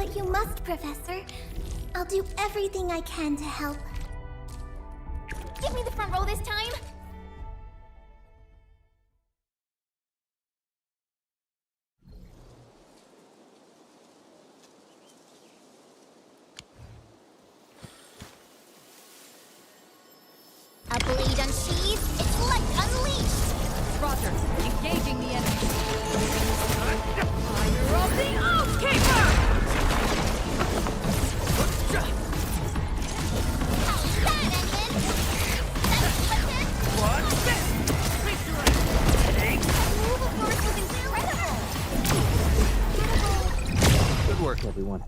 what you must, Professor. I'll do everything I can to help. Give me the front row this time! A blade unsheathed, its light unleashed! Roger, engaging the enemy. Fire of the Oathkeeper! How's that, Engine? That's legit! What's this? That move of yours was incredible! Good work, everyone.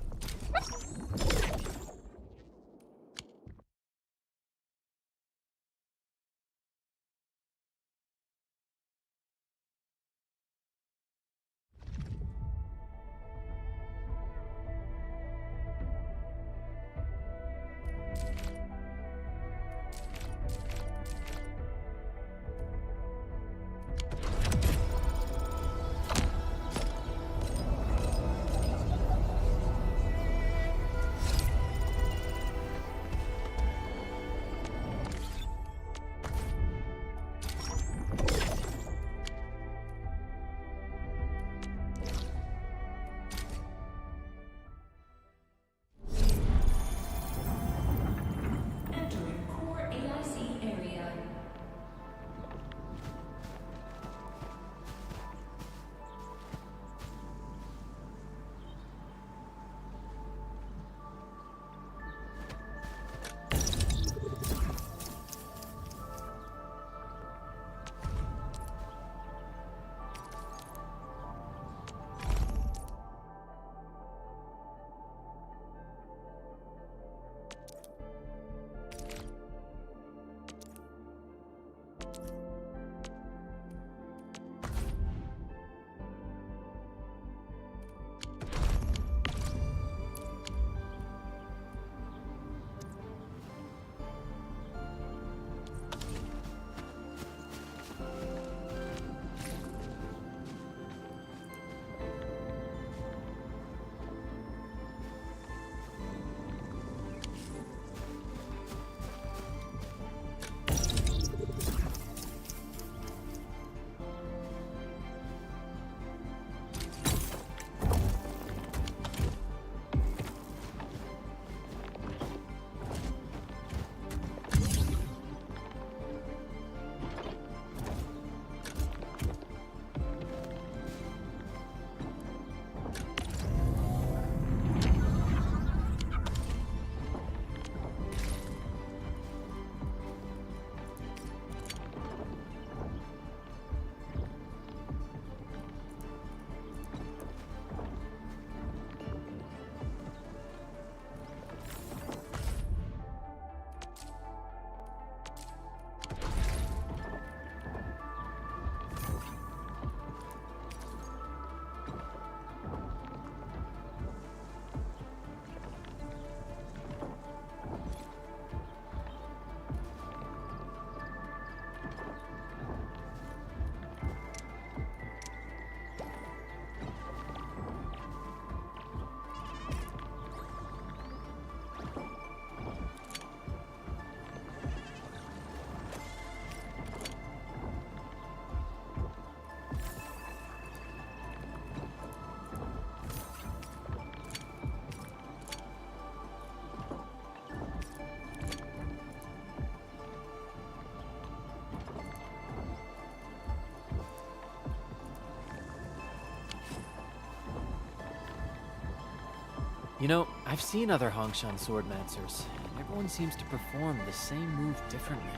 You know, I've seen other Hongshan swordmancers, and everyone seems to perform the same move differently.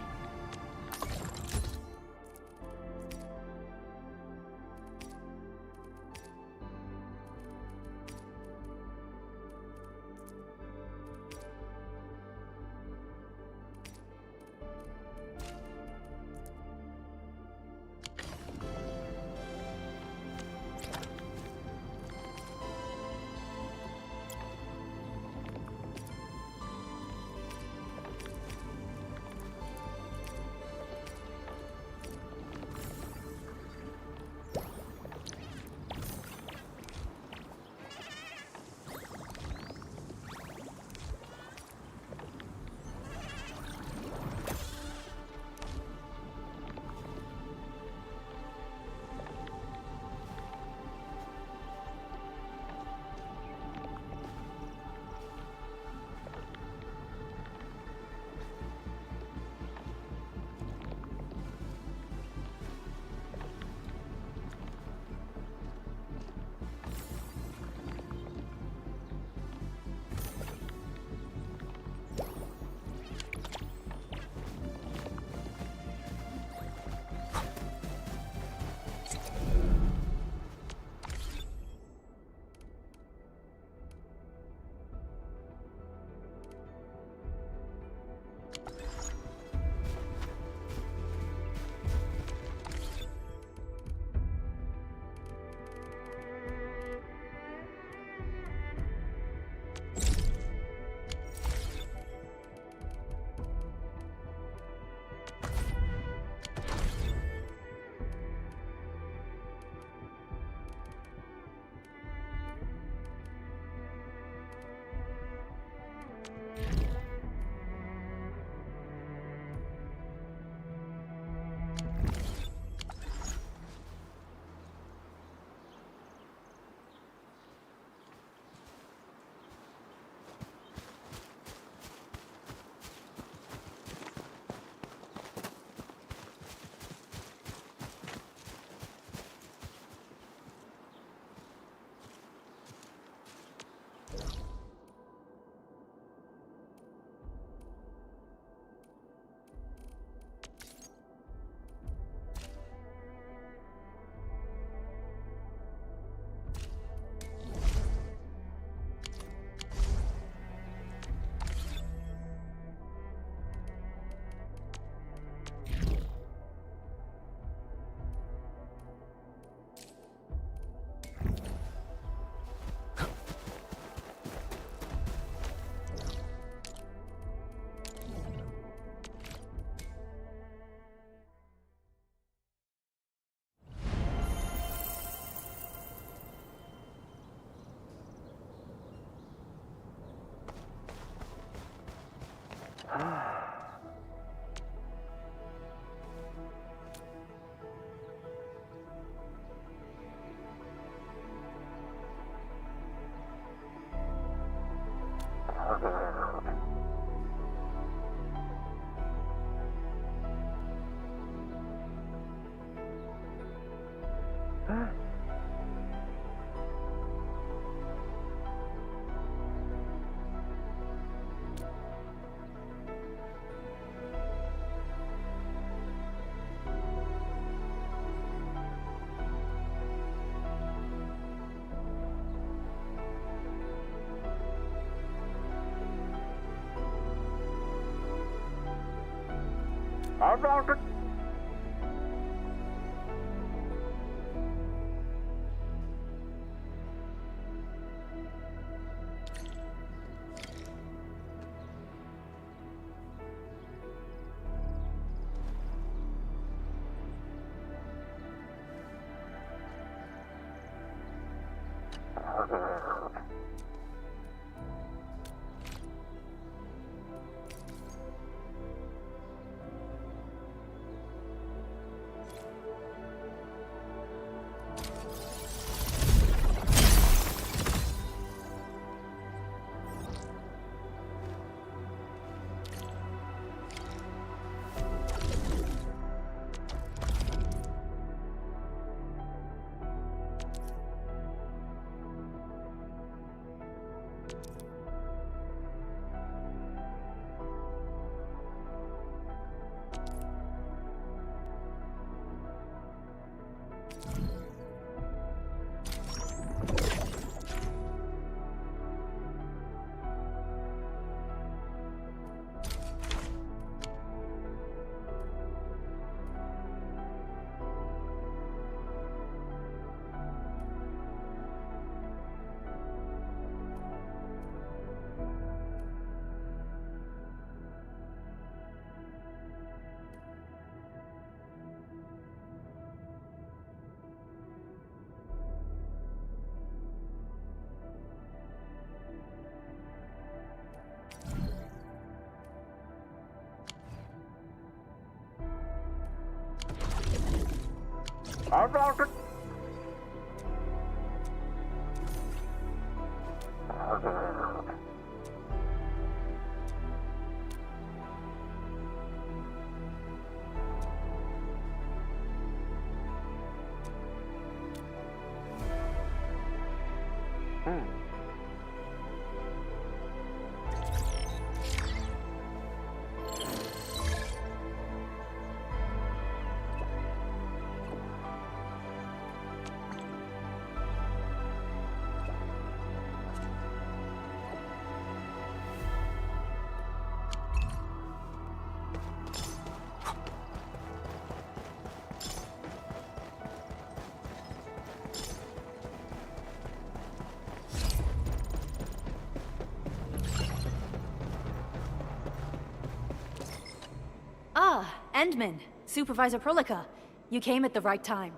Ah, Endman, Supervisor Prolica. You came at the right time.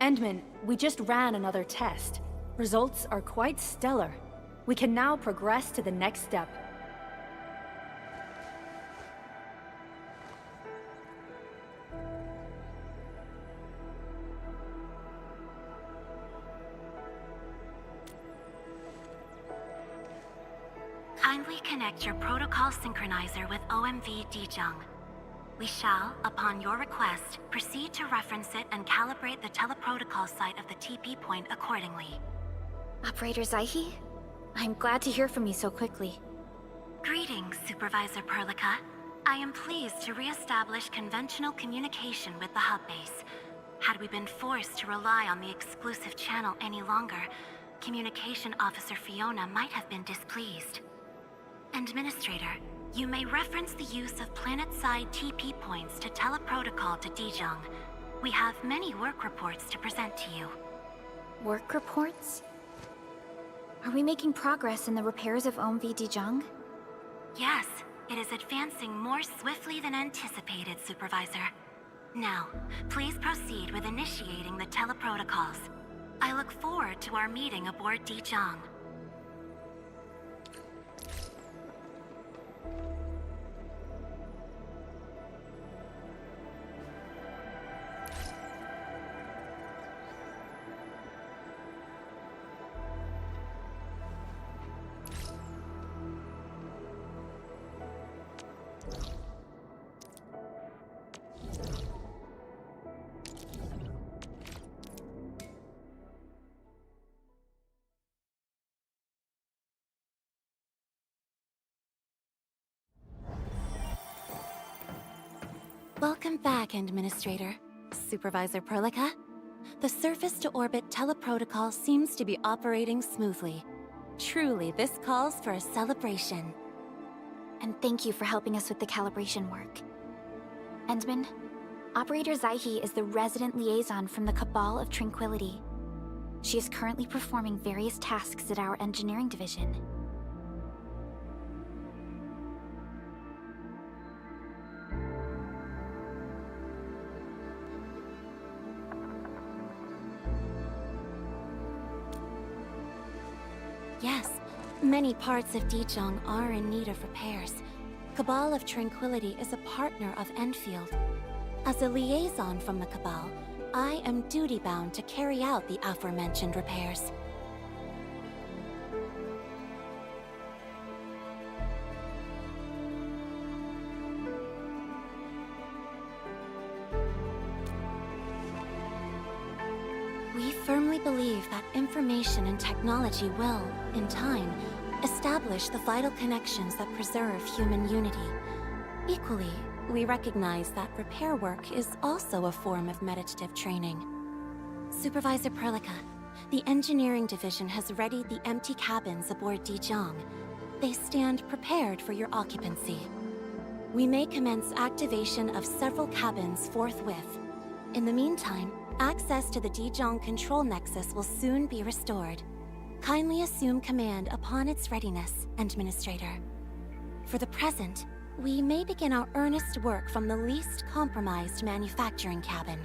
Endman, we just ran another test. Results are quite stellar. We can now progress to the next step. Kindly connect your protocol synchronizer with OMV Dijung. We shall, upon your request, proceed to reference it and calibrate the teleprotocol site of the TP point accordingly. Operator Zaihi? I'm glad to hear from you so quickly. Greetings, Supervisor Perlica. I am pleased to re-establish conventional communication with the hub base. Had we been forced to rely on the exclusive channel any longer, Communication Officer Fiona might have been displeased. Administrator, you may reference the use of planet-side TP points to teleprotocol to Dijung. We have many work reports to present to you. Work reports? Are we making progress in the repairs of OMV Dijung? Yes, it is advancing more swiftly than anticipated, Supervisor. Now, please proceed with initiating the teleprotocols. I look forward to our meeting aboard Dijung. Welcome back, Administrator. Supervisor Perlica. The surface-to-orbit teleprotocol seems to be operating smoothly. Truly, this calls for a celebration. And thank you for helping us with the calibration work. Endman, Operator Zaihi is the resident liaison from the Cabal of Tranquility. She is currently performing various tasks at our engineering division. Yes, many parts of Dijong are in need of repairs. Cabal of Tranquility is a partner of Endfield. As a liaison from the Cabal, I am duty-bound to carry out the aforementioned repairs. We firmly believe that information and technology will, in time, establish the vital connections that preserve human unity. Equally, we recognize that repair work is also a form of meditative training. Supervisor Perlica, the engineering division has readied the empty cabins aboard Dijong. They stand prepared for your occupancy. We may commence activation of several cabins forthwith. In the meantime, access to the Dijong control nexus will soon be restored. Kindly assume command upon its readiness, Administrator. For the present, we may begin our earnest work from the least compromised manufacturing cabin.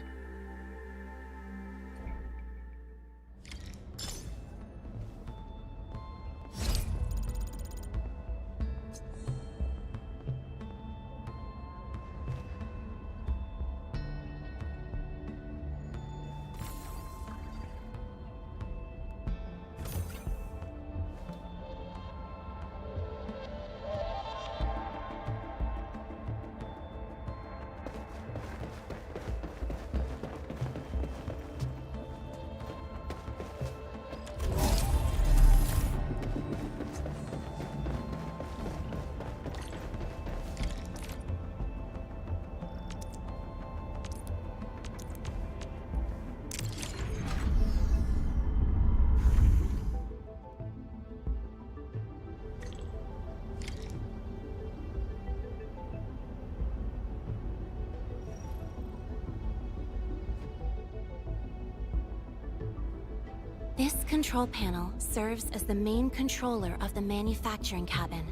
This control panel serves as the main controller of the manufacturing cabin.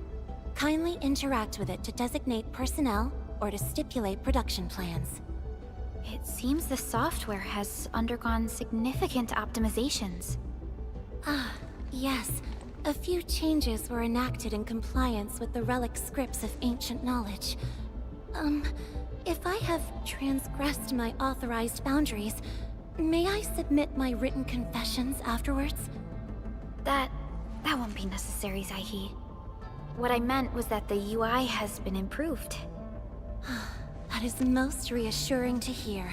Kindly interact with it to designate personnel or to stipulate production plans. It seems the software has undergone significant optimizations. Ah, yes. A few changes were enacted in compliance with the relic scripts of ancient knowledge. If I have transgressed my authorized boundaries, may I submit my written confessions afterwards? That won't be necessary, Zaihi. What I meant was that the UI has been improved. That is most reassuring to hear.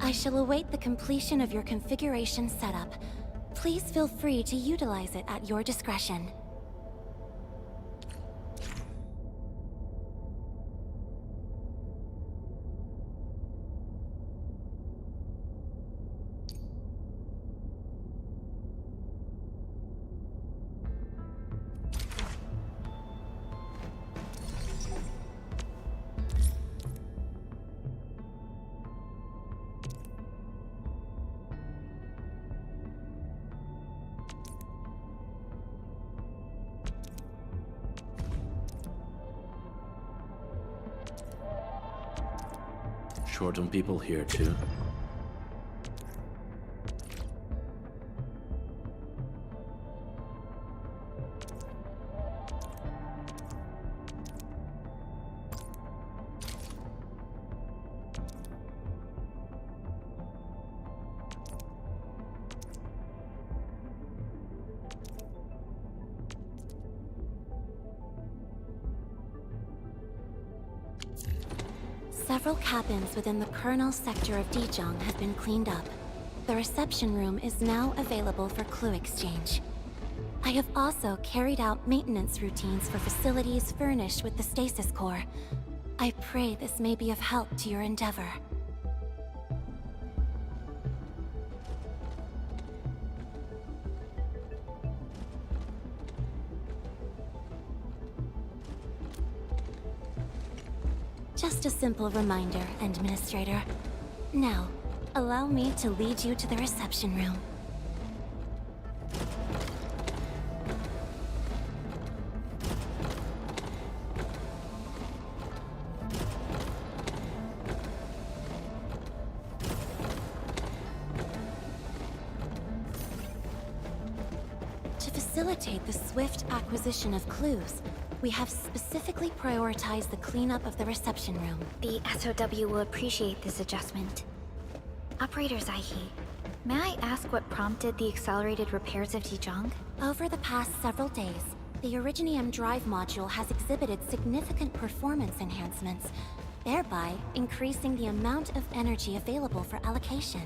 I shall await the completion of your configuration setup. Please feel free to utilize it at your discretion. Short on people here, too. Several cabins within the kernel sector of Dijong have been cleaned up. The reception room is now available for clue exchange. I have also carried out maintenance routines for facilities furnished with the stasis core. I pray this may be of help to your endeavor. Just a simple reminder, Administrator. Now, allow me to lead you to the reception room. To facilitate the swift acquisition of clues, we have specifically prioritized the cleanup of the reception room. The SOW will appreciate this adjustment. Operator Zaihi, may I ask what prompted the accelerated repairs of Dijong? Over the past several days, the Originium drive module has exhibited significant performance enhancements, thereby increasing the amount of energy available for allocation.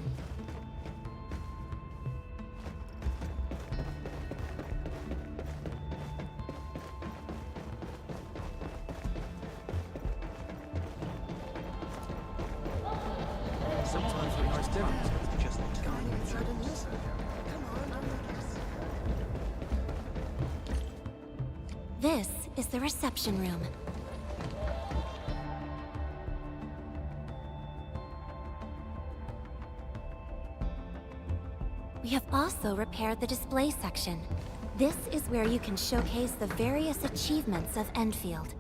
Sometimes we are different. This is the reception room. We have also repaired the display section. This is where you can showcase the various achievements of Endfield.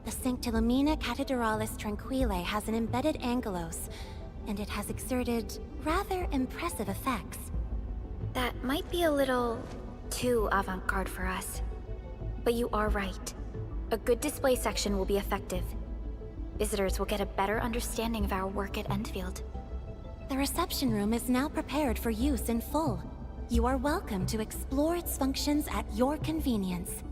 The Sanctilumina Cathedralis Tranquille has an embedded angelos, and it has exerted rather impressive effects. That might be a little too avant-garde for us. But you are right. A good display section will be effective. Visitors will get a better understanding of our work at Endfield. The reception room is now prepared for use in full. You are welcome to explore its functions at your convenience.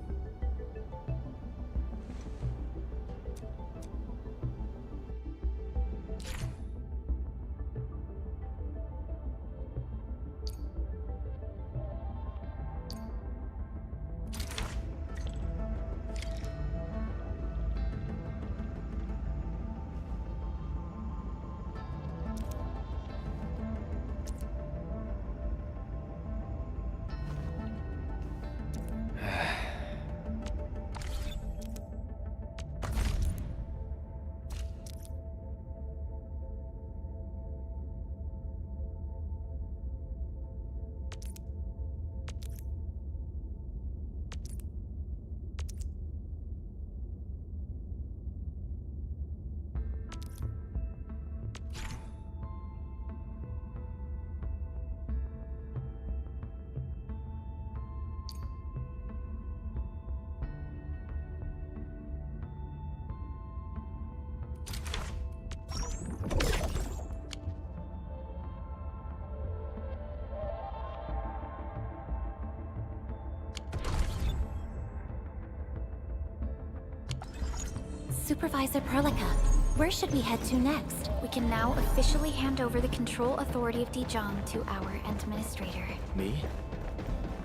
Supervisor Perlica, where should we head to next? We can now officially hand over the control authority of Dijong to our administrator. Me?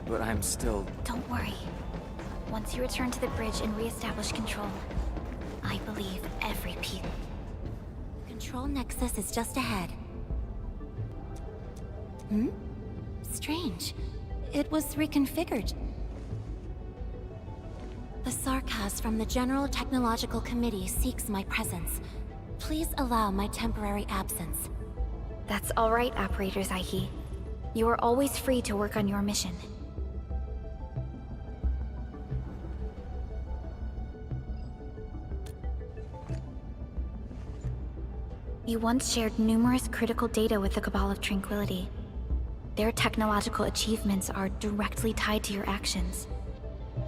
But I'm still... Don't worry. Once you return to the bridge and re-establish control, I believe every piece. Control Nexus is just ahead. Strange. It was reconfigured. The Sarkaz from the General Technological Committee seeks my presence. Please allow my temporary absence. That's all right, Operator Zaihi. You are always free to work on your mission. You once shared numerous critical data with the Cabal of Tranquility. Their technological achievements are directly tied to your actions.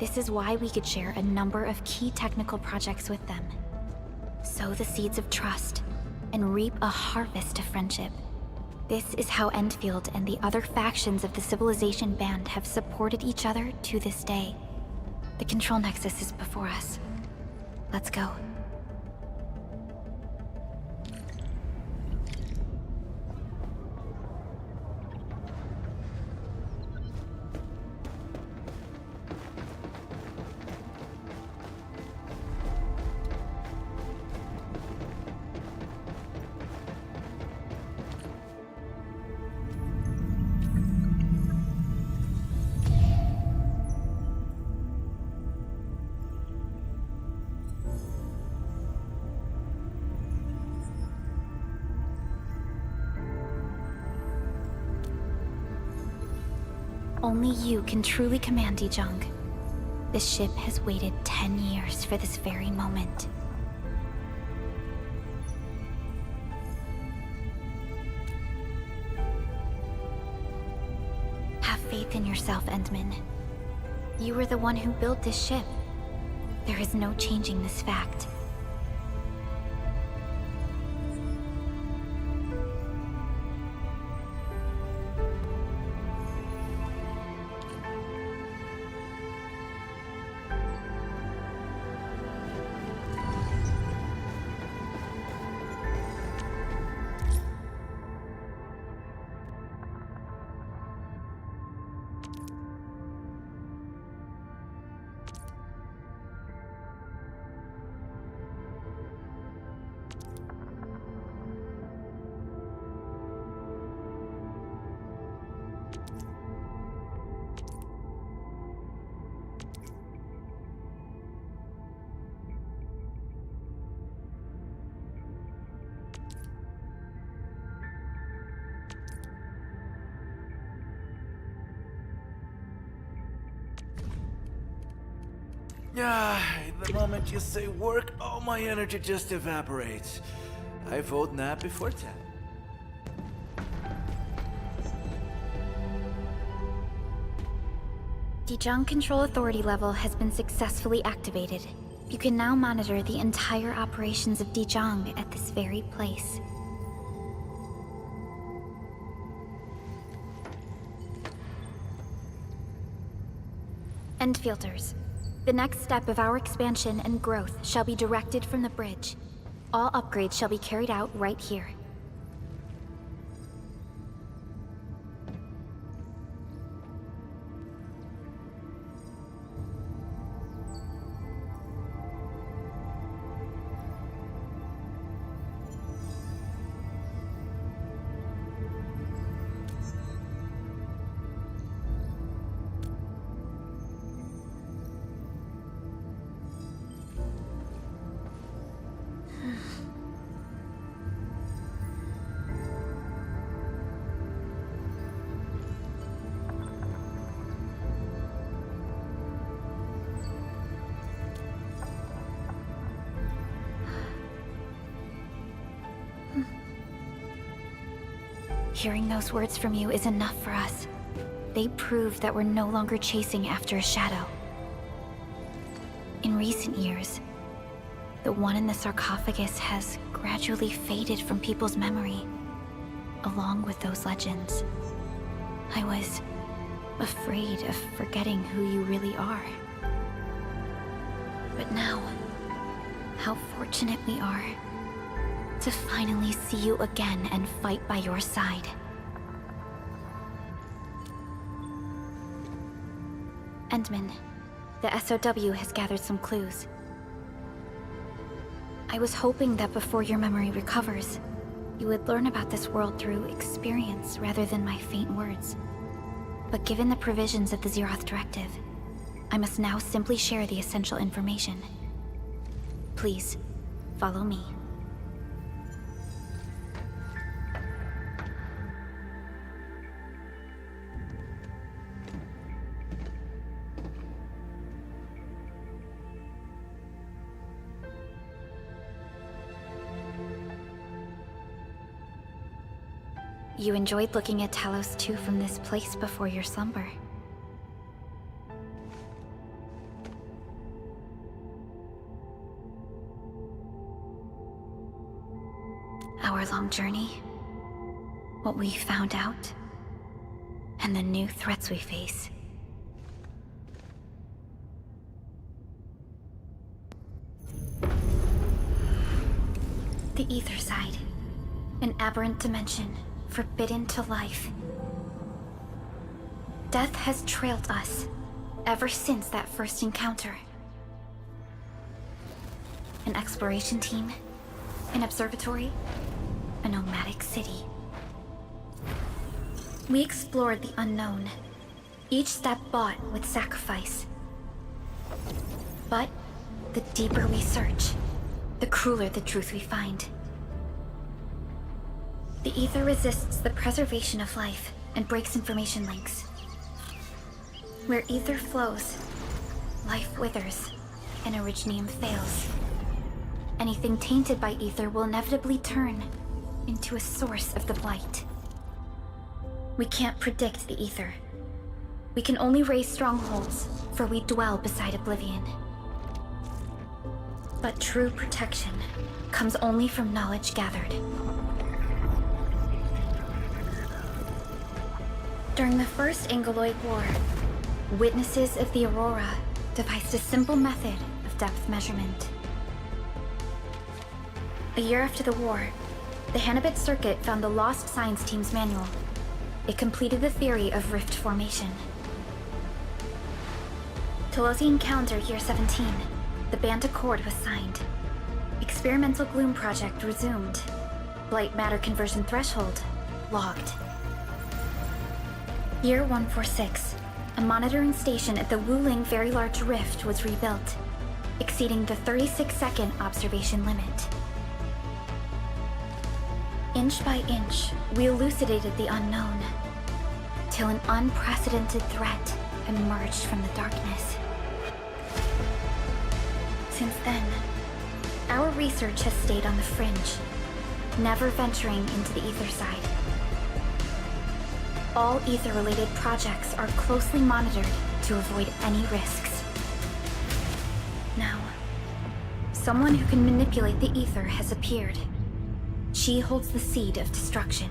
This is why we could share a number of key technical projects with them. Sow the seeds of trust, and reap a harvest of friendship. This is how Endfield and the other factions of the Civilization Band have supported each other to this day. The Control Nexus is before us. Let's go. Only you can truly command Dijong. The ship has waited 10 years for this very moment. Have faith in yourself, Endman. You were the one who built this ship. There is no changing this fact. Yeah, the moment you say work, all my energy just evaporates. I vote nap before 10. Dijong Control Authority level has been successfully activated. You can now monitor the entire operations of Dijong at this very place. Endfielders. The next step of our expansion and growth shall be directed from the bridge. All upgrades shall be carried out right here. Hearing those words from you is enough for us. They prove that we're no longer chasing after a shadow. In recent years, the one in the sarcophagus has gradually faded from people's memory, along with those legends. I was afraid of forgetting who you really are. But now, how fortunate we are to finally see you again and fight by your side. Endman, the SOW has gathered some clues. I was hoping that before your memory recovers, you would learn about this world through experience rather than my faint words. But given the provisions of the Zeroth Directive, I must now simply share the essential information. Please, follow me. You enjoyed looking at Talos 2 from this place before your slumber. Our long journey, what we found out, and the new threats we face. The Ether Side, an aberrant dimension, forbidden to life. Death has trailed us ever since that first encounter. An exploration team, an observatory, a nomadic city. We explored the unknown, each step bought with sacrifice. But the deeper we search, the crueler the truth we find. The Ether resists the preservation of life and breaks information links. Where ether flows, life withers, and Originium fails. Anything tainted by ether will inevitably turn into a source of the blight. We can't predict the ether. We can only raise strongholds, for we dwell beside oblivion. But true protection comes only from knowledge gathered. During the First Angoloid War, witnesses of the Aurora devised a simple method of depth measurement. A year after the war, the Hannibit Circuit found the Lost Science Team's manual. It completed the theory of rift formation. Telosian calendar year 17, the Band Accord was signed. Experimental Gloom project resumed. Blight matter conversion threshold logged. Year 146, a monitoring station at the Wuling Very Large Rift was rebuilt, exceeding the 36-second observation limit. Inch by inch, we elucidated the unknown, till an unprecedented threat emerged from the darkness. Since then, our research has stayed on the fringe, never venturing into the ether side. All ether-related projects are closely monitored to avoid any risks. Now, someone who can manipulate the ether has appeared. She holds the seed of destruction.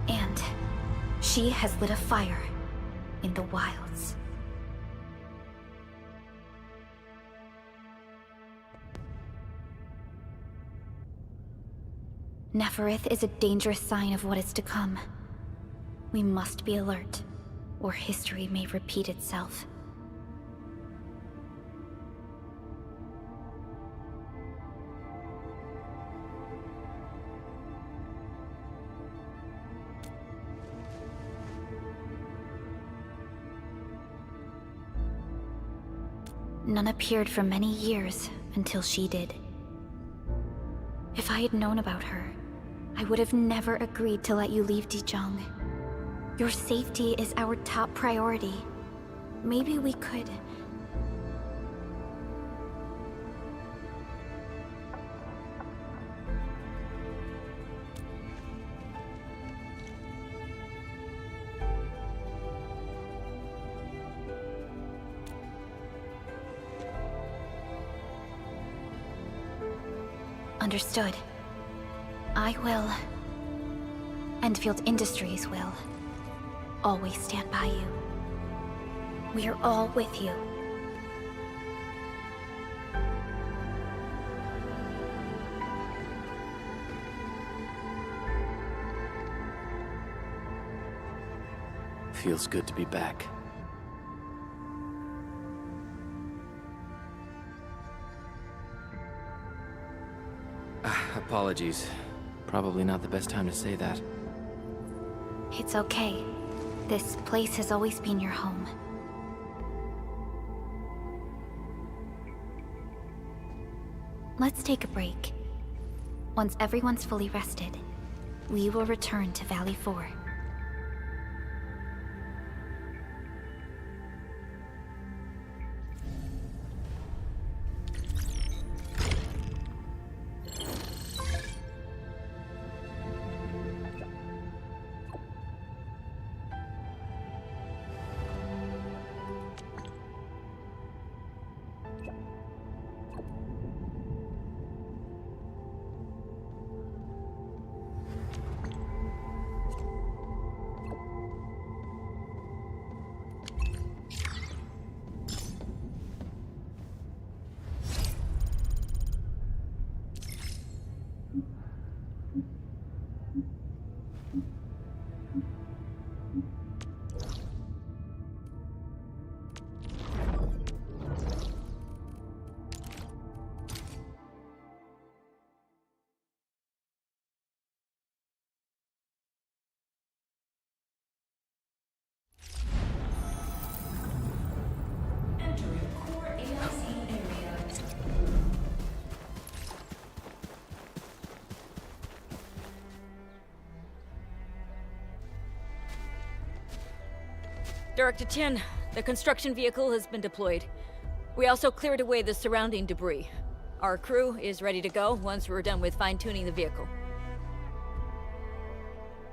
And she has lit a fire in the wilds. Neferith is a dangerous sign of what is to come. We must be alert, or history may repeat itself. None appeared for many years until she did. If I had known about her, I would have never agreed to let you leave Dijon. Your safety is our top priority. Maybe we could... Understood. I will. Endfield Industries will. Always stand by you. We are all with you. Feels good to be back. Apologies. Probably not the best time to say that. It's okay. This place has always been your home. Let's take a break. Once everyone's fully rested, we will return to Valley 4. Director Chen, the construction vehicle has been deployed. We also cleared away the surrounding debris. Our crew is ready to go once we're done with fine-tuning the vehicle.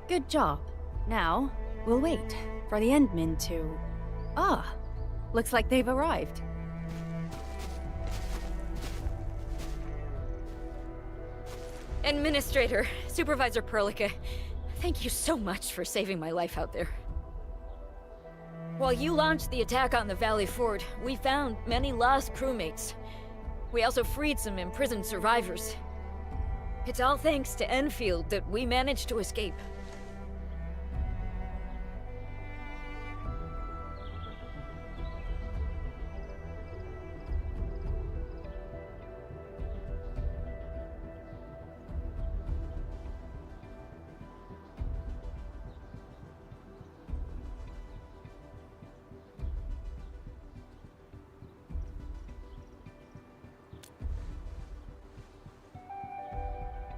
Good job. Now, we'll wait for the Endmen to... Ah, looks like they've arrived. Administrator, Supervisor Perlica, thank you so much for saving my life out there. While you launched the attack on the Valley Ford, we found many lost crewmates. We also freed some imprisoned survivors. It's all thanks to Endfield that we managed to escape.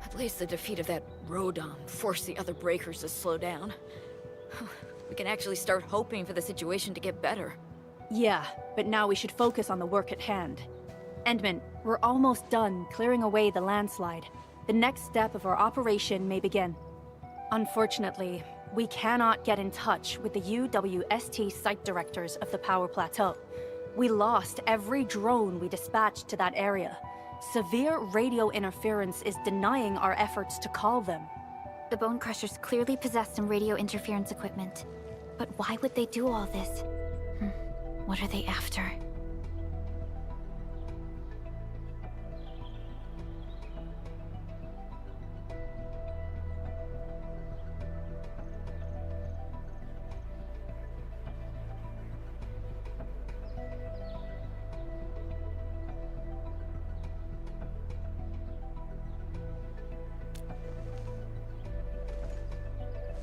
At least the defeat of that Rodom forced the other breakers to slow down. We can actually start hoping for the situation to get better. Yeah, but now we should focus on the work at hand. Endman, we're almost done clearing away the landslide. The next step of our operation may begin. Unfortunately, we cannot get in touch with the UWST site directors of the Power Plateau. We lost every drone we dispatched to that area. Severe radio interference is denying our efforts to call them. The Bone Crushers clearly possess some radio interference equipment. But why would they do all this? What are they after?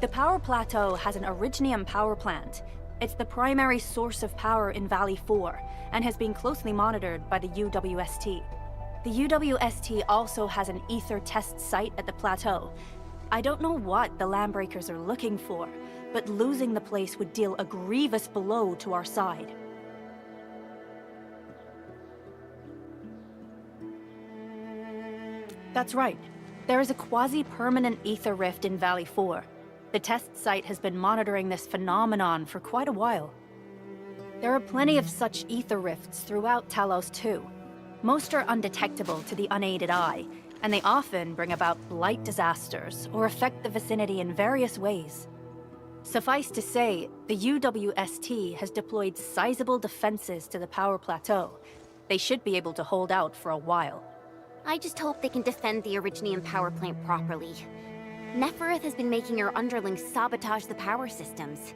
The Power Plateau has an Originium power plant. It's the primary source of power in Valley 4, and has been closely monitored by the UWST. The UWST also has an ether test site at the plateau. I don't know what the Landbreakers are looking for, but losing the place would deal a grievous blow to our side. That's right. There is a quasi-permanent ether rift in Valley 4. The test site has been monitoring this phenomenon for quite a while. There are plenty of such ether rifts throughout Talos too. Most are undetectable to the unaided eye, and they often bring about blight disasters or affect the vicinity in various ways. Suffice to say, the UWST has deployed sizable defenses to the Power Plateau. They should be able to hold out for a while. I just hope they can defend the Originium power plant properly. Nefereth has been making her underlings sabotage the power systems.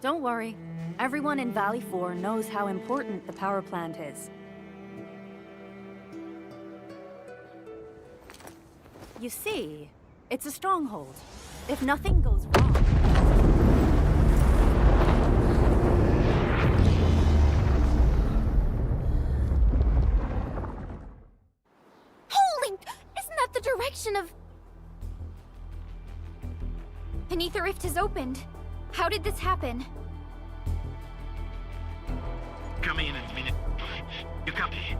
Don't worry. Everyone in Valley 4 knows how important the power plant is. You see, it's a stronghold. If nothing goes wrong... Of... An ether rift has opened. How did this happen? Come in and minute. You copy?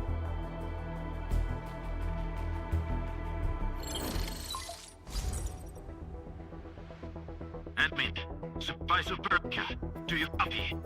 Admin, Supervisor Perlica, do you copy?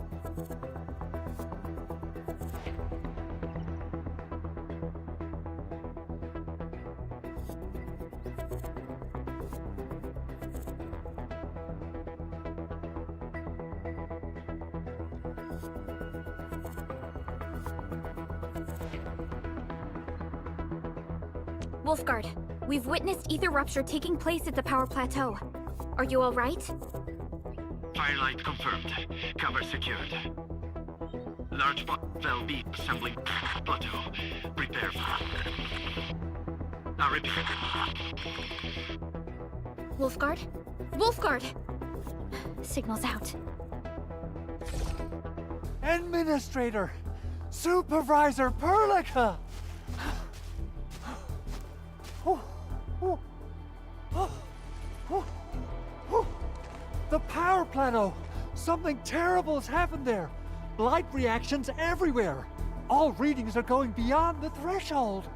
Wolfguard, we've witnessed ether rupture taking place at the Power Plateau. Are you all right? Firelight confirmed. Cover secured. Large will be assembling plateau. Prepare for... Now repeat. Wolfguard? Wolfguard! Signal's out. Administrator! Supervisor Perlica! The power plateau! Something terrible's happened there! Light reactions everywhere! All readings are going beyond the threshold!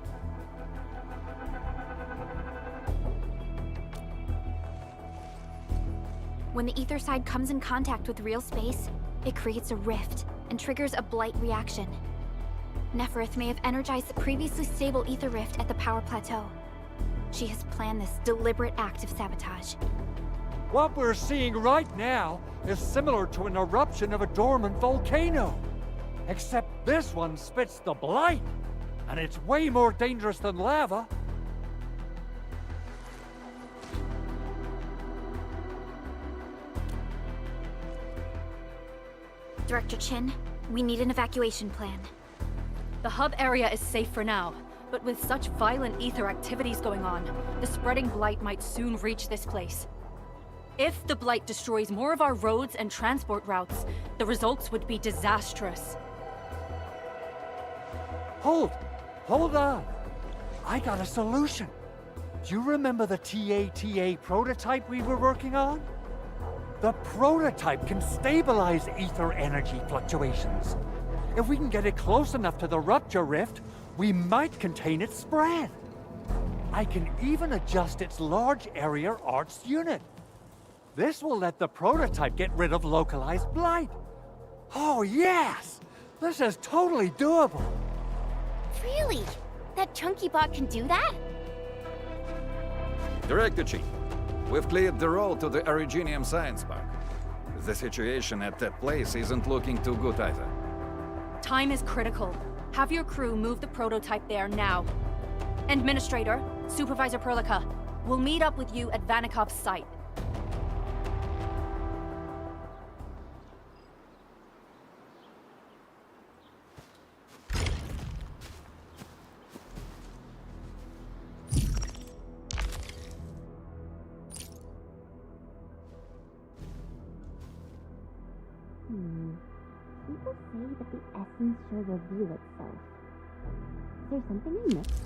When the ether side comes in contact with real space, it creates a rift and triggers a blight reaction. Nefereth may have energized the previously stable ether rift at the power plateau. She has planned this deliberate act of sabotage. What we're seeing right now is similar to an eruption of a dormant volcano. Except this one spits the blight, and it's way more dangerous than lava. Director Chin, we need an evacuation plan. The hub area is safe for now, but with such violent ether activities going on, the spreading blight might soon reach this place. If the blight destroys more of our roads and transport routes, the results would be disastrous. Hold on. I got a solution. Do you remember the TATA prototype we were working on? The prototype can stabilize ether energy fluctuations. If we can get it close enough to the rupture rift, we might contain its spread. I can even adjust its large area arts unit. This will let the prototype get rid of localized blight. Oh yes! This is totally doable. Really? That chunky bot can do that? Director Chief, we've cleared the road to the Originium Science Park. The situation at that place isn't looking too good either. Time is critical. Have your crew move the prototype there now. Administrator, Supervisor Perlica, we'll meet up with you at Vanikov's site. People say that the essence shall reveal itself. Is there something I missed?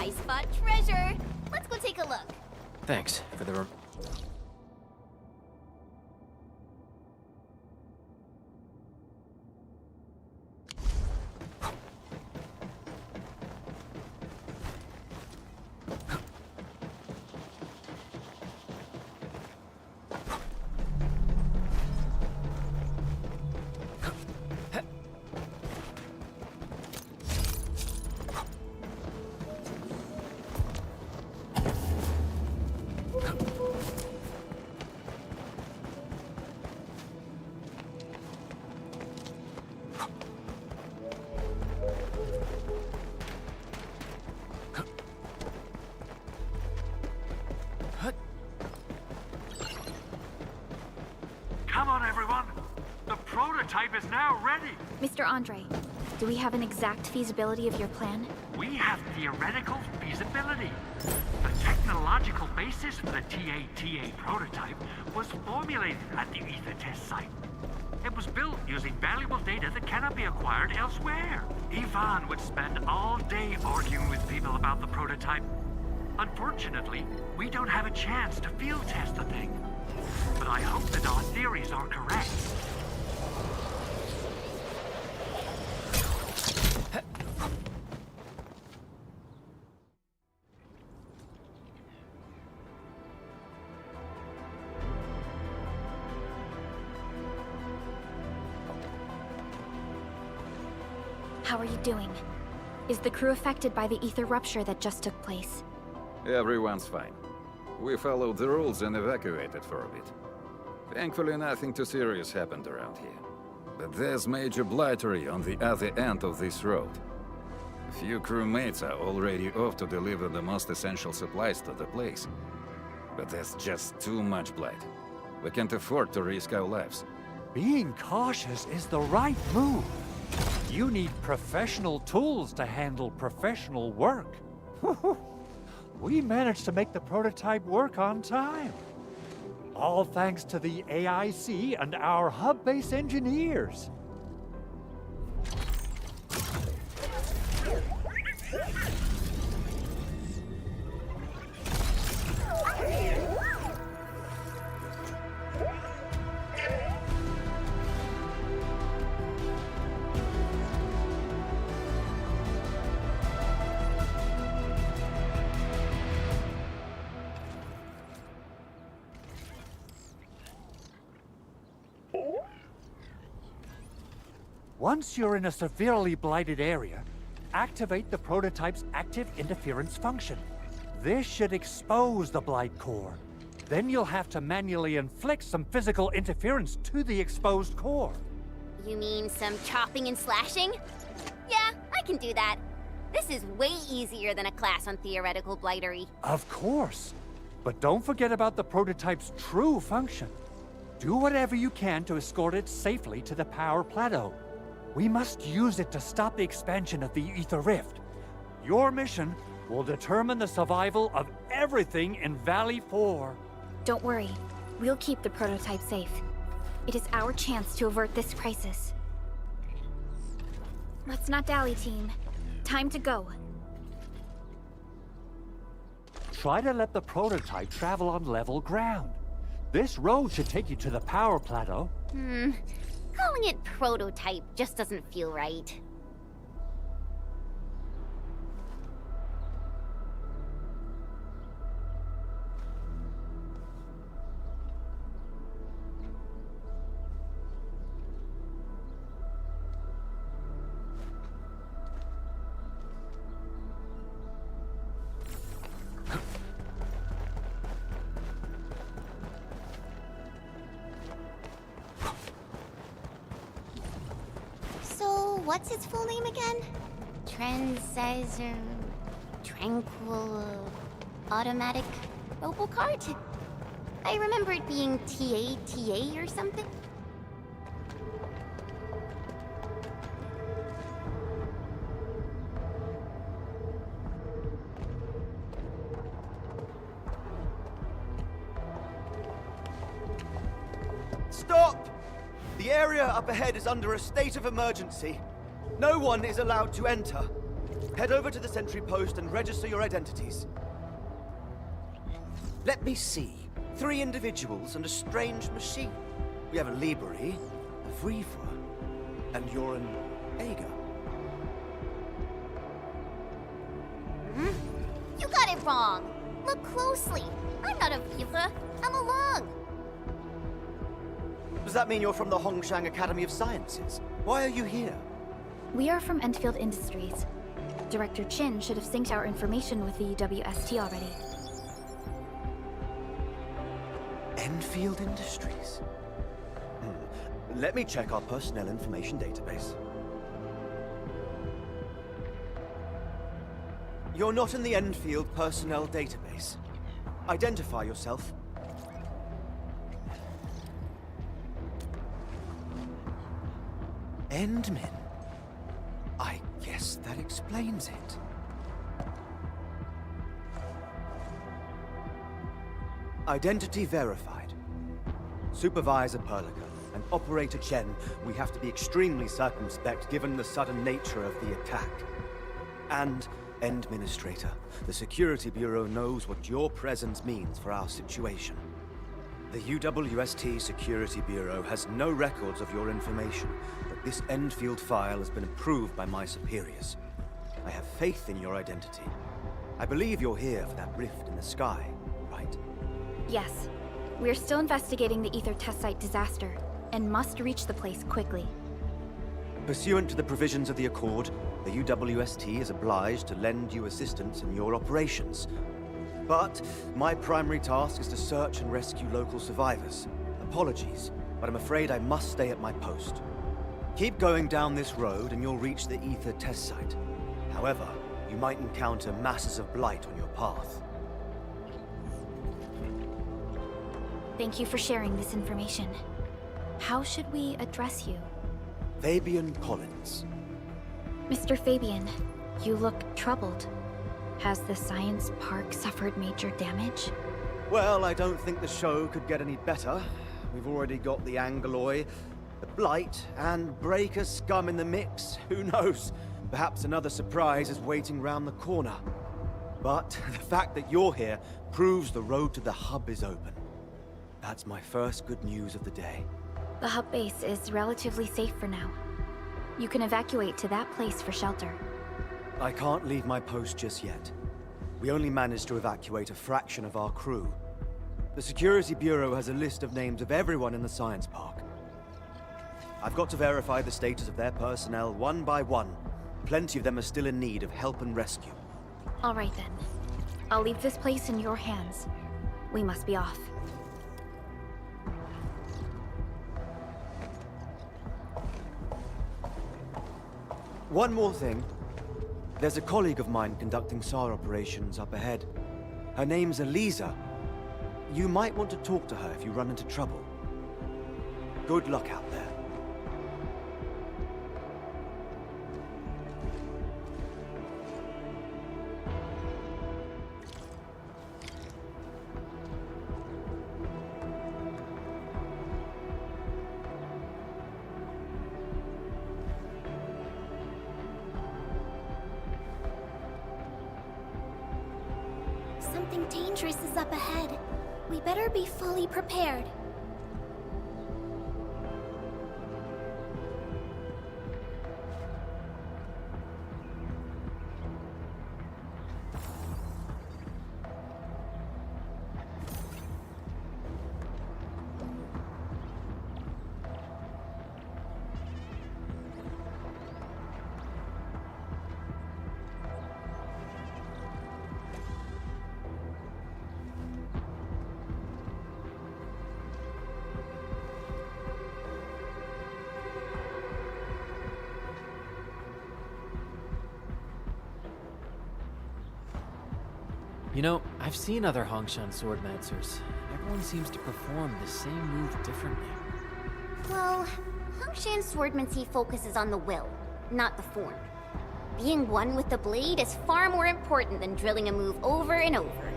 I spot treasure. Let's go take a look. Thanks for the Come on, everyone. The prototype is now ready. Mr. Andre, do we have an exact feasibility of your plan? We have theoretical feasibility. feasibility. The technological basis for the TA prototype was formulated at the Ether test site. It was built using valuable data that cannot be acquired elsewhere. Ivan would spend all day arguing with people about the prototype. Unfortunately, we don't have a chance to field test the thing. But I hope that our theories are correct. How are you doing? Is the crew affected by the ether rupture that just took place? Everyone's fine. We followed the rules and evacuated for a bit. Thankfully, nothing too serious happened around here. But there's major blightery on the other end of this road. A few crewmates are already off to deliver the most essential supplies to the place. But there's just too much blight. We can't afford to risk our lives. Being cautious is the right move. You need professional tools to handle professional work. We managed to make the prototype work on time. All thanks to the AIC and our hub-base engineers. Once you're in a severely blighted area, activate the prototype's active interference function. This should expose the blight core. Then you'll have to manually inflict some physical interference to the exposed core. You mean some chopping and slashing? Yeah, I can do that. This is way easier than a class on theoretical blightery. Of course. But don't forget about the prototype's true function. Do whatever you can to escort it safely to the power plateau. We must use it to stop the expansion of the Ether Rift. Your mission will determine the survival of everything in Valley 4. Don't worry. We'll keep the prototype safe. It is our chance to avert this crisis. Let's not dally, team. Time to go. Try to let the prototype travel on level ground. This road should take you to the power plateau. Calling it prototype just doesn't feel right. What's its full name again? Tranquil... Automatic... Robocart? I remember it being TATA or something. Stop! The area up ahead is under a state of emergency. No one is allowed to enter. Head over to the sentry post and register your identities. Let me see. 3 individuals and a strange machine. We have a Liberi, a Vrivra, and you're an Ager. You got it wrong. Look closely. I'm not a Vrivra. I'm a Lung. Does that mean you're from the Hongshang Academy of Sciences? Why are you here? We are from Endfield Industries. Director Chin should have synced our information with the WST already. Endfield Industries? Let me check our personnel information database. You're not in the Endfield personnel database. Identify yourself. Endmin. I guess that explains it. Identity verified. Supervisor Perlica and Operator Chen, we have to be extremely circumspect given the sudden nature of the attack. And, Administrator, the Security Bureau knows what your presence means for our situation. The UWST Security Bureau has no records of your information, but this Endfield file has been approved by my superiors. I have faith in your identity. I believe you're here for that rift in the sky, right? Yes. We're still investigating the Ether test site disaster, and must reach the place quickly. Pursuant to the provisions of the Accord, the UWST is obliged to lend you assistance in your operations. But my primary task is to search and rescue local survivors. Apologies, but I'm afraid I must stay at my post. Keep going down this road and you'll reach the Ether test site. However, you might encounter masses of blight on your path. Thank you for sharing this information. How should we address you? Fabian Collins. Mr. Fabian, you look troubled. Has the science park suffered major damage? Well, I don't think the show could get any better. We've already got the Angeloy, the Blight, and Breaker scum in the mix. Who knows? Perhaps another surprise is waiting round the corner. But the fact that you're here proves the road to the hub is open. That's my first good news of the day. The hub base is relatively safe for now. You can evacuate to that place for shelter. I can't leave my post just yet. We only managed to evacuate a fraction of our crew. The Security Bureau has a list of names of everyone in the science park. I've got to verify the status of their personnel one by one. Plenty of them are still in need of help and rescue. All right then. I'll leave this place in your hands. We must be off. One more thing. There's a colleague of mine conducting SAR operations up ahead. Her name's Eliza. You might want to talk to her if you run into trouble. Good luck out there. Something dangerous is up ahead. We better be fully prepared. You know, I've seen other Hongshan swordmancers. Everyone seems to perform the same move differently. Well, Hongshan swordmancy focuses on the will, not the form. Being one with the blade is far more important than drilling a move over and over.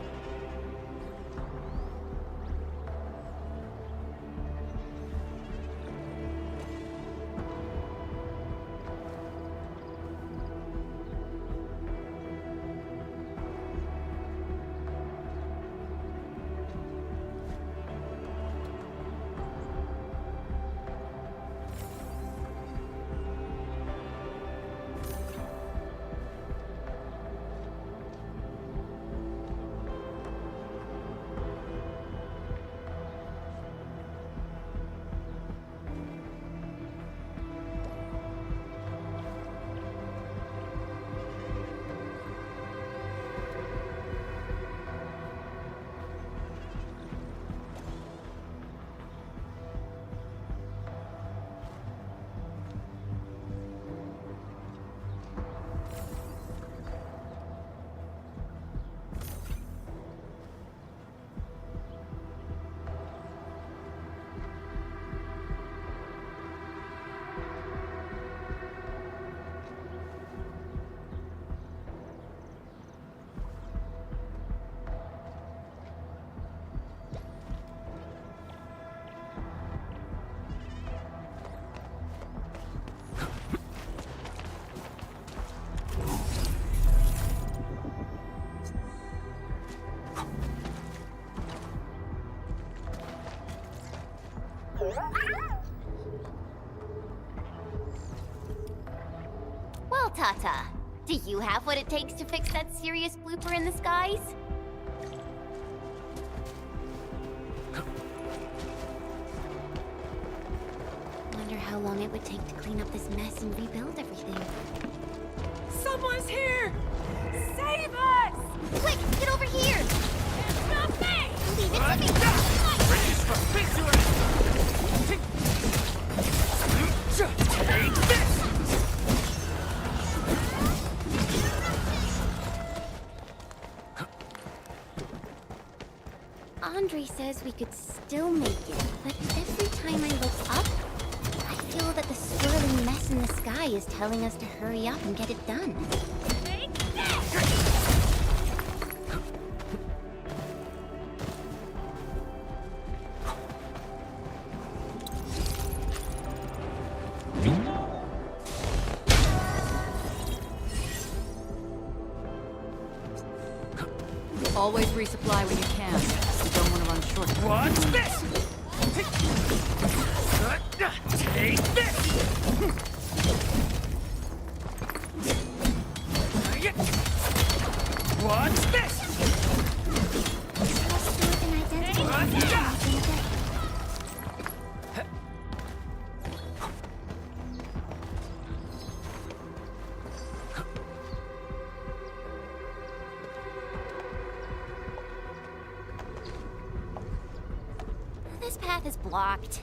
Well, Tata, do you have what it takes to fix that serious blooper in the skies? Wonder how long it would take to clean up this mess and rebuild everything. Someone's here! Save us! Quick, get over here! It's not me! Leave it to me! Take this! Andre says we could still make it, but every time I look up, I feel that the swirling mess in the sky is telling us to hurry up and get it done. Take this! Always resupply when you can. You don't want to run short. What's this? Take this! What's this? This path is blocked.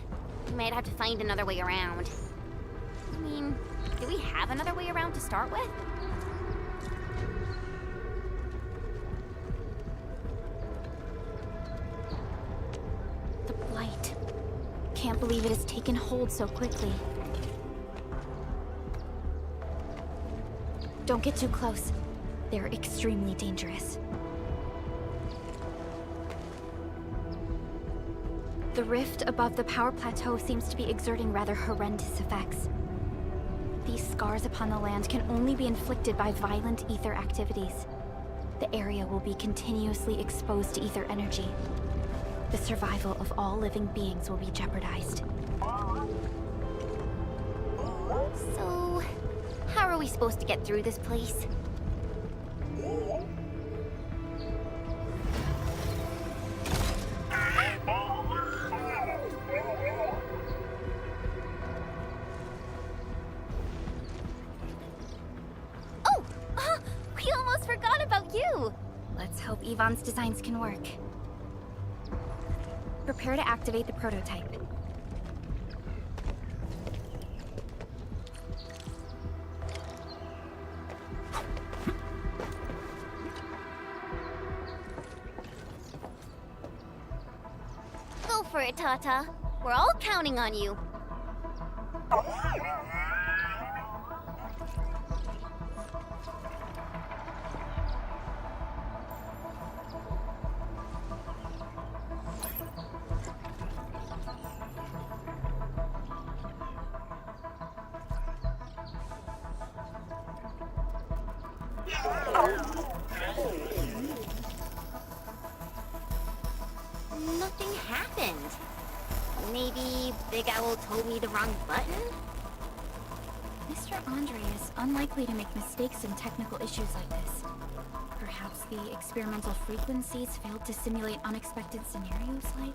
We might have to find another way around. I mean, do we have another way around to start with? The blight. Can't believe it has taken hold so quickly. Don't get too close. They're extremely dangerous. The rift above the power plateau seems to be exerting rather horrendous effects. These scars upon the land can only be inflicted by violent ether activities. The area will be continuously exposed to ether energy. The survival of all living beings will be jeopardized. So, how are we supposed to get through this place? We almost forgot about you! Let's hope Yvonne's designs can work. Prepare to activate the prototype. Go for it, Tata. We're all counting on you. Nothing happened. Maybe Big Owl told me the wrong button? Mr. Andre is unlikely to make mistakes in technical issues like this. Perhaps the experimental frequencies failed to simulate unexpected scenarios like...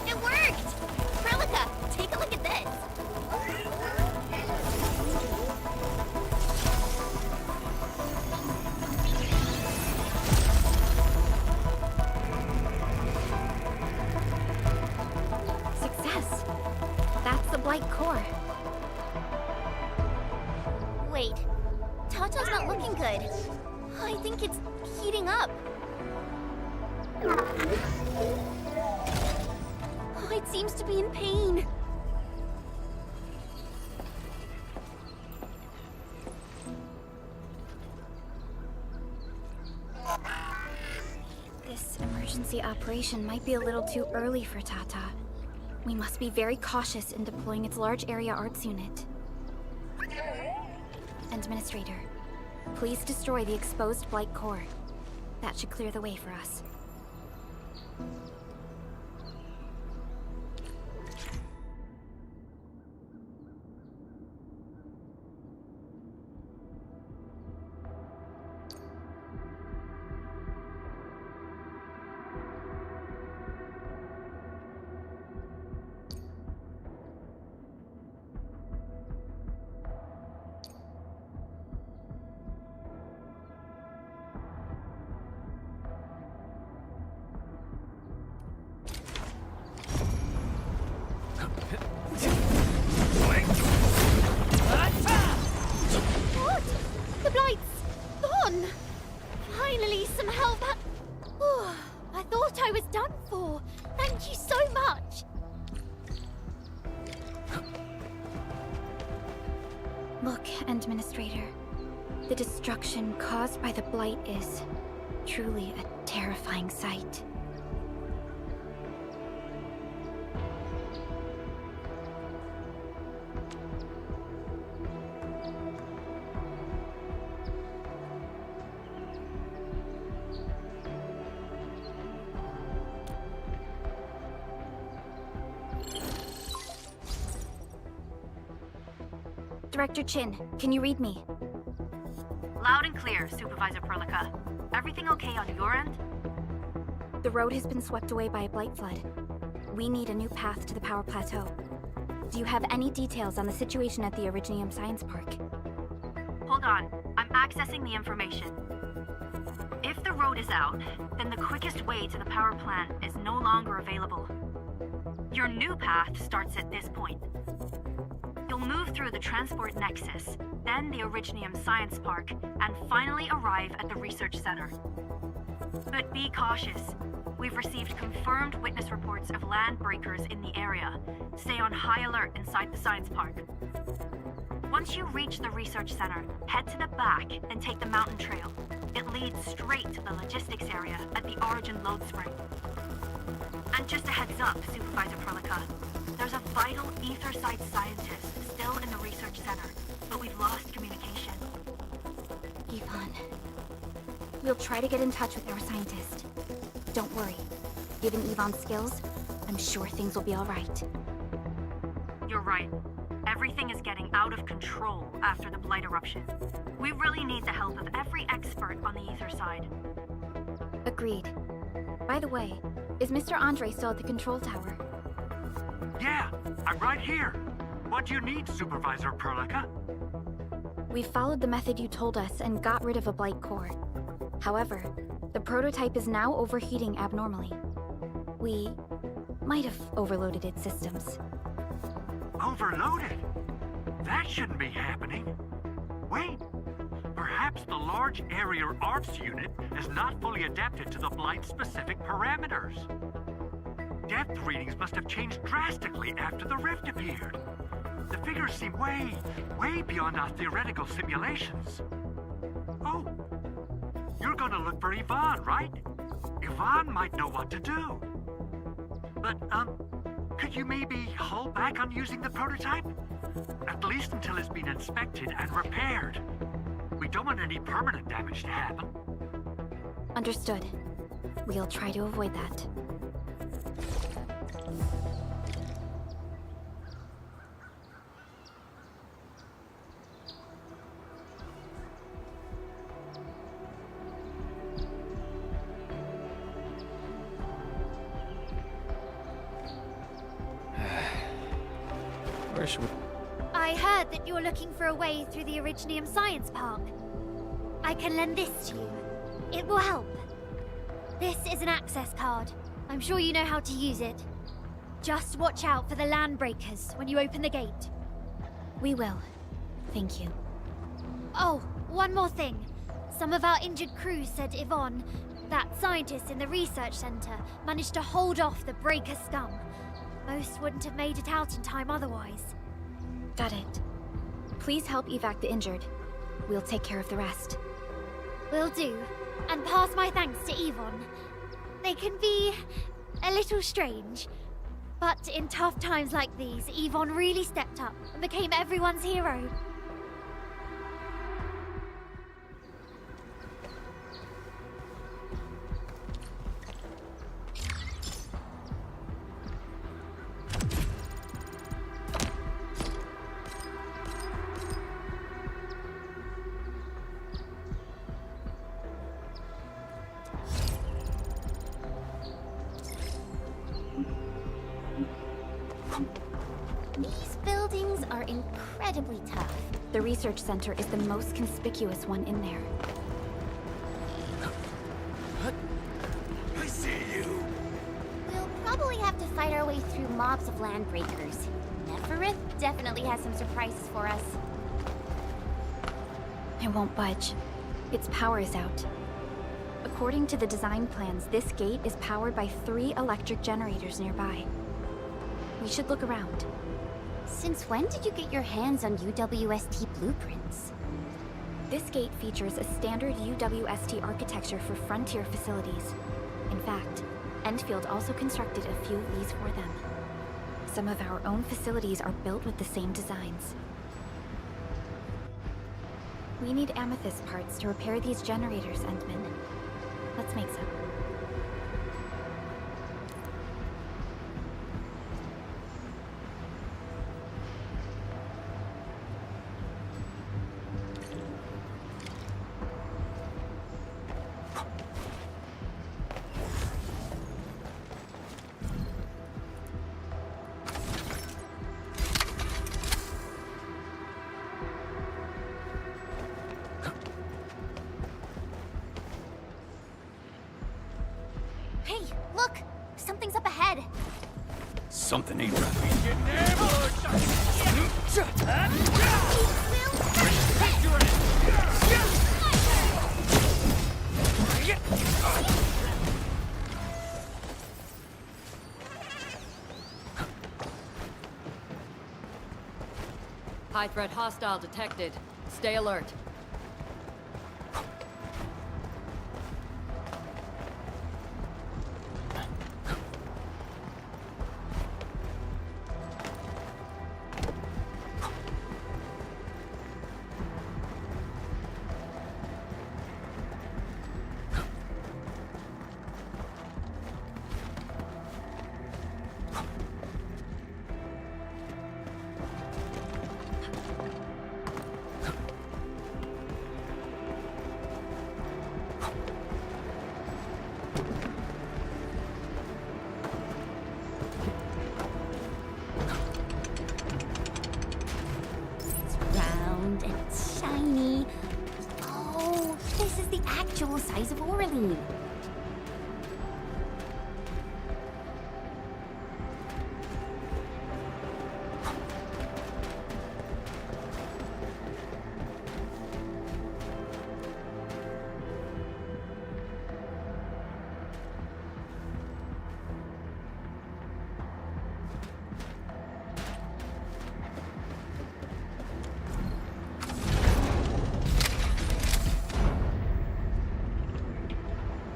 It worked! Prelica, take a look at this! Success! That's the Blight core. Wait, Tata's not looking good. I think it's heating up. Oh, it seems to be in pain. This emergency operation might be a little too early for Tata. We must be very cautious in deploying its large area arts unit. Administrator, Please destroy the exposed Blight core. That should clear the way for us. What? The Blight's gone! Finally, some help! Oh, I thought I was done for. Thank you so much! Look, Administrator. The destruction caused by the Blight is truly a terrifying sight. Director Chin, can you read me? Loud and clear, Supervisor Perlica. Everything okay on your end? The road has been swept away by a Blight flood. We need a new path to the power plateau. Do you have any details on the situation at the Originium Science Park? Hold on, I'm accessing the information. If the road is out, then the quickest way to the power plant is no longer available. Your new path starts at this point. You'll move through the Transport Nexus, then the Originium Science Park, and finally arrive at the Research Center. But be cautious. We've received confirmed witness reports of land breakers in the area. Stay on high alert inside the Science Park. Once you reach the Research Center, head to the back and take the mountain trail. It leads straight to the logistics area at the Origin Load Spring. And just a heads up, Supervisor Perlica, there's a vital Aetherside scientist still in the Research Center, but we've lost communication. Yvonne. We'll try to get in touch with our scientist. Don't worry. Given Yvonne's skills, I'm sure things will be all right. You're right. Everything is getting out of control after the Blight eruption. We really need the help of every expert on the Aether side. Agreed. By the way, is Mr. Andre still at the control tower? Yeah, I'm right here. What do you need, Supervisor Perlica? We followed the method you told us and got rid of a Blight core. However, the prototype is now overheating abnormally. We might have overloaded its systems. Overloaded? That shouldn't be happening. Wait, perhaps the large area ARPS unit is not fully adapted to the Blight-specific parameters. Depth readings must have changed drastically after the rift appeared. The figures seem way beyond our theoretical simulations. Oh, you're gonna look for Yvonne, right? Yvonne might know what to do. But, could you maybe hold back on using the prototype? At least until it's been inspected and repaired. We don't want any permanent damage to happen. Understood. We'll try to avoid that. Where should we... I heard that you're looking for a way through the Originium Science Park. I can lend this to you. It will help. This is an access card. I'm sure you know how to use it. Just watch out for the land breakers when you open the gate. We will. Thank you. Oh, one more thing. Some of our injured crew said Yvonne, that scientist in the research center, managed to hold off the breaker scum. Most wouldn't have made it out in time otherwise. Got it. Please help evac the injured. We'll take care of the rest. Will do. And pass my thanks to Yvonne. They can be a little strange. But in tough times like these, Yvonne really stepped up and became everyone's hero. The research center is the most conspicuous one in there. I see you. We'll probably have to fight our way through mobs of landbreakers. Neferith definitely has some surprises for us. It won't budge. Its power is out. According to the design plans, this gate is powered by 3 electric generators nearby. We should look around. Since when did you get your hands on UWST blueprints? This gate features a standard UWST architecture for frontier facilities. In fact, Endfield also constructed a few of these for them. Some of our own facilities are built with the same designs. We need amethyst parts to repair these generators, Endman. Let's make some. Hey, look! Something's up ahead! Something ain't right. High threat hostile detected. Stay alert. Round and shiny. Oh, this is the actual size of Orlean.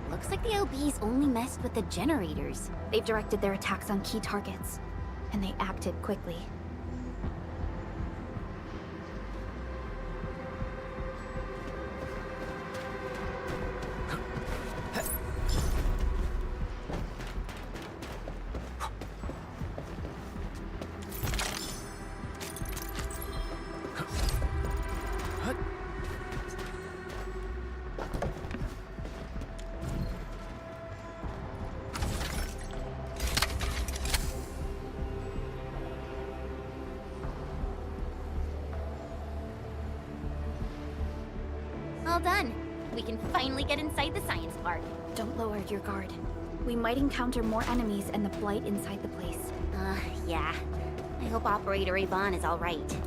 Looks like the LBs only messed with the generators. They've directed their attacks on key targets, and they acted quickly. All done. We can finally get inside the science park. Don't lower your guard. We might encounter more enemies and the Blight inside the place. Yeah. I hope Operator Yvonne is all right.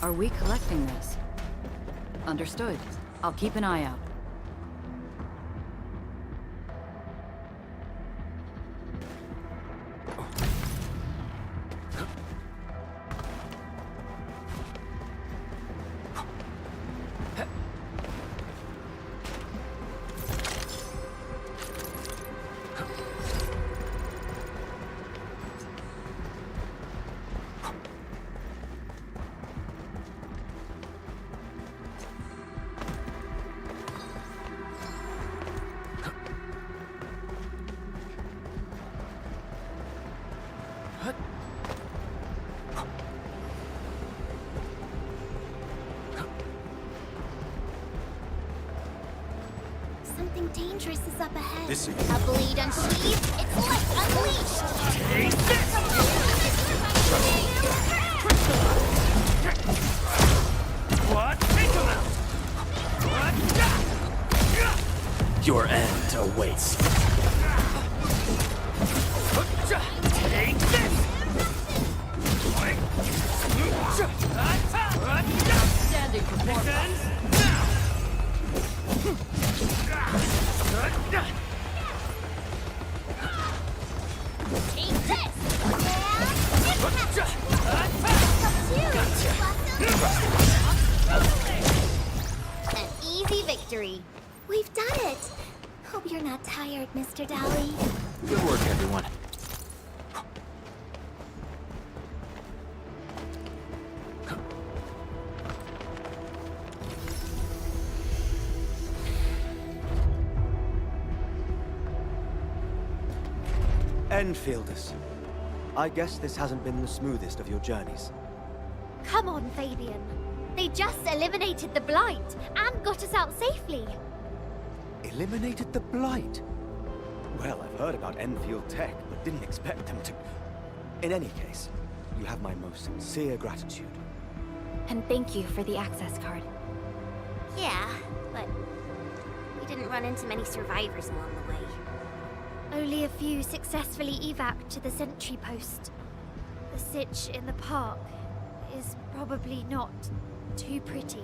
Are we collecting this? Understood. I'll keep an eye out. Something dangerous is up ahead. This is... A blade unsheathed, its light unleashed! Take this! What? Take him out! What? Your end awaits. Take this! Standing performance. Take this! An easy victory. We've done it! Hope you're not tired, Mr. Dowley. Good work, everyone. Enfielders. I guess this hasn't been the smoothest of your journeys. Come on, Fabian. They just eliminated the Blight and got us out safely. Eliminated the Blight? Well, I've heard about Enfield tech, but didn't expect them to... In any case, you have my most sincere gratitude. And thank you for the access card. Yeah, but we didn't run into many survivors along the way. Only a few successfully evac'd to the sentry post. The sitch in the park is probably not too pretty.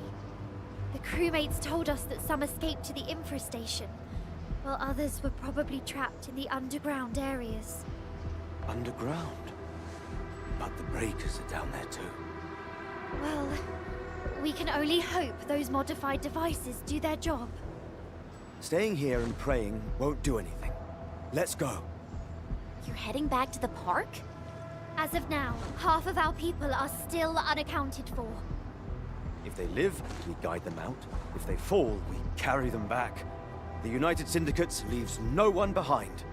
The crewmates told us that some escaped to the infra station, while others were probably trapped in the underground areas. Underground? But the breakers are down there too. Well, we can only hope those modified devices do their job. Staying here and praying won't do anything. Let's go. You're heading back to the park? As of now, half of our people are still unaccounted for. If they live, we guide them out. If they fall, we carry them back. The United Syndicates leaves no one behind.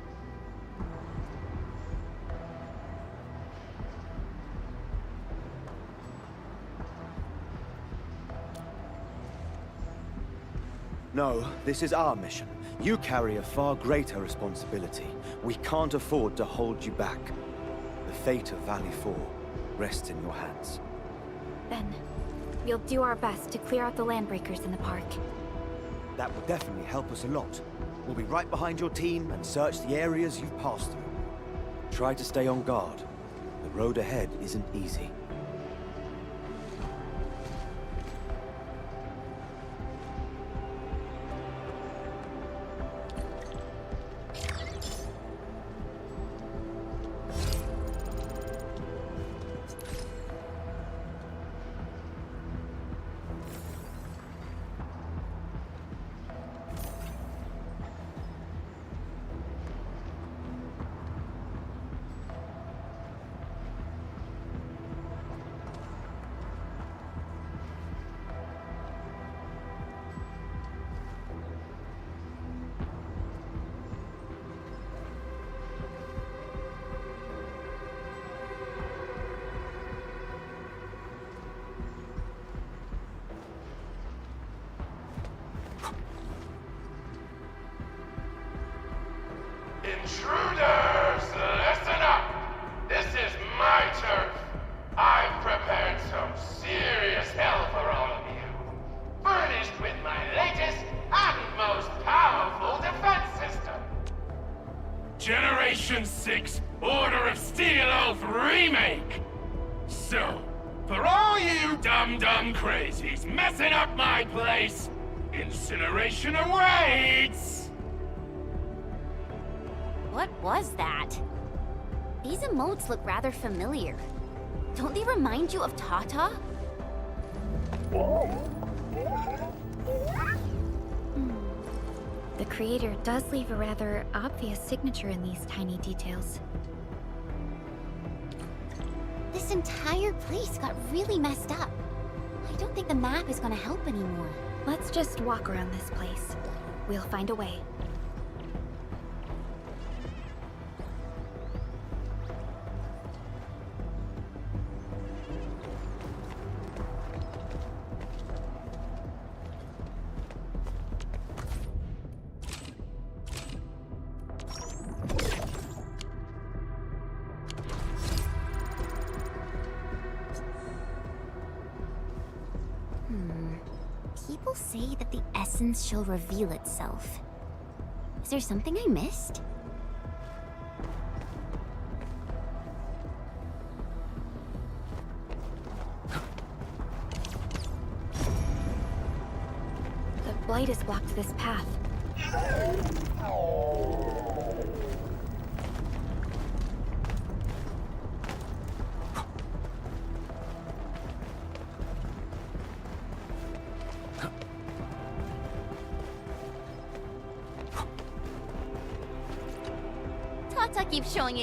No, this is our mission. You carry a far greater responsibility. We can't afford to hold you back. The fate of Valley 4 rests in your hands. Then, we'll do our best to clear out the landbreakers in the park. That will definitely help us a lot. We'll be right behind your team and search the areas you've passed through. Try to stay on guard. The road ahead isn't easy. Intruders, listen up! This is my turf. I've prepared some serious hell for all of you. Furnished with my latest and most powerful defense system. Generation 6 Order of Steel Oath Remake! So, For all you dumb crazies messing up my place, incineration awaits! What was that? These emotes look rather familiar. Don't they remind you of Tata? The creator does leave a rather obvious signature in these tiny details. This entire place got really messed up. I don't think the map is gonna help anymore. Let's just walk around this place. We'll find a way. People say that the essence shall reveal itself. Is there something I missed? The blight has blocked this path. Tata keeps showing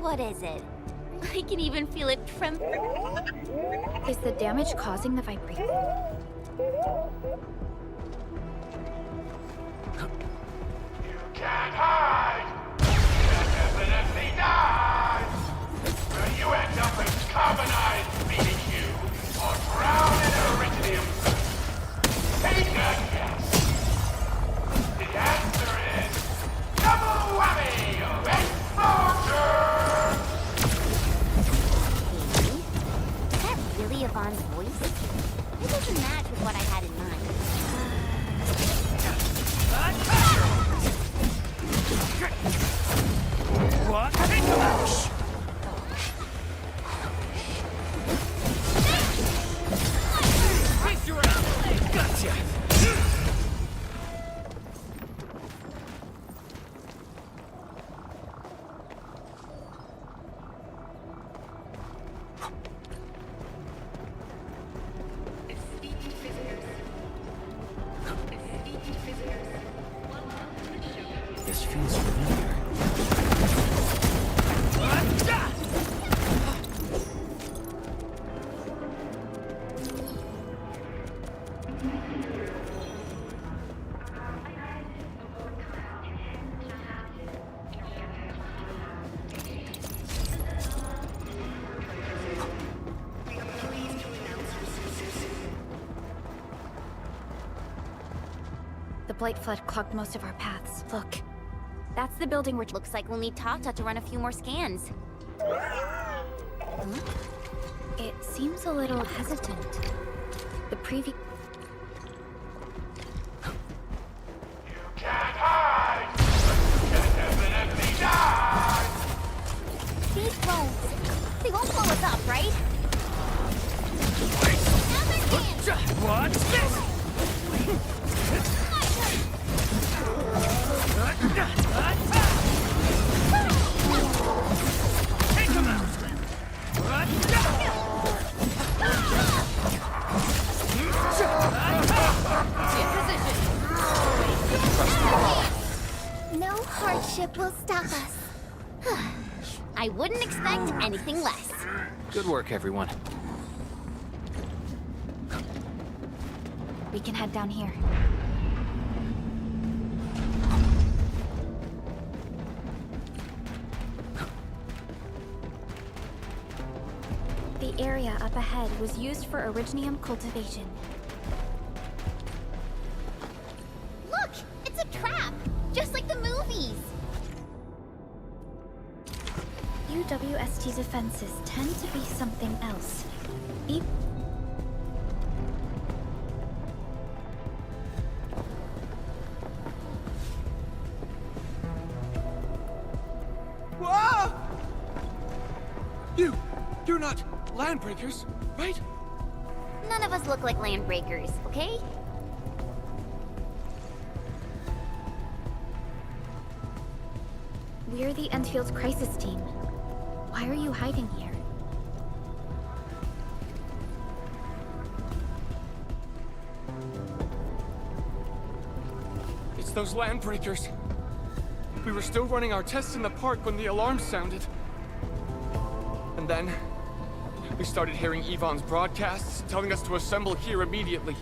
What is it? I can even feel it tremble. Is the damage causing the vibration? Can't hide! You definitely die! Where you end up as carbonized BBQ or drown in iridium. Take a guess! The answer is double whammy of exposure! Is that really Yvonne's voice? It doesn't match with what I had in mind. What? Take him out! Gotcha! This feels familiar. The blight flood clogged most of our paths. Look. That's the building where... Looks like we'll need Tata to run a few more scans. It seems a little hesitant. The previous... Can't hide! You definitely die! These drones, they won't blow us up, right? What's this? Take him out! No hardship will stop us. I wouldn't expect anything less. Good work, everyone. We can head down here. The area up ahead was used for Originium cultivation. Look! It's a trap! Just like the movies! UWST's offenses tend to be something else. You're not Landbreakers, right? None of us look like landbreakers, okay? We're the Endfield crisis team. Why are you hiding here? It's those Landbreakers. We were still running our tests in the park when the alarm sounded. And then, we started hearing Yvonne's broadcasts telling us to assemble here immediately.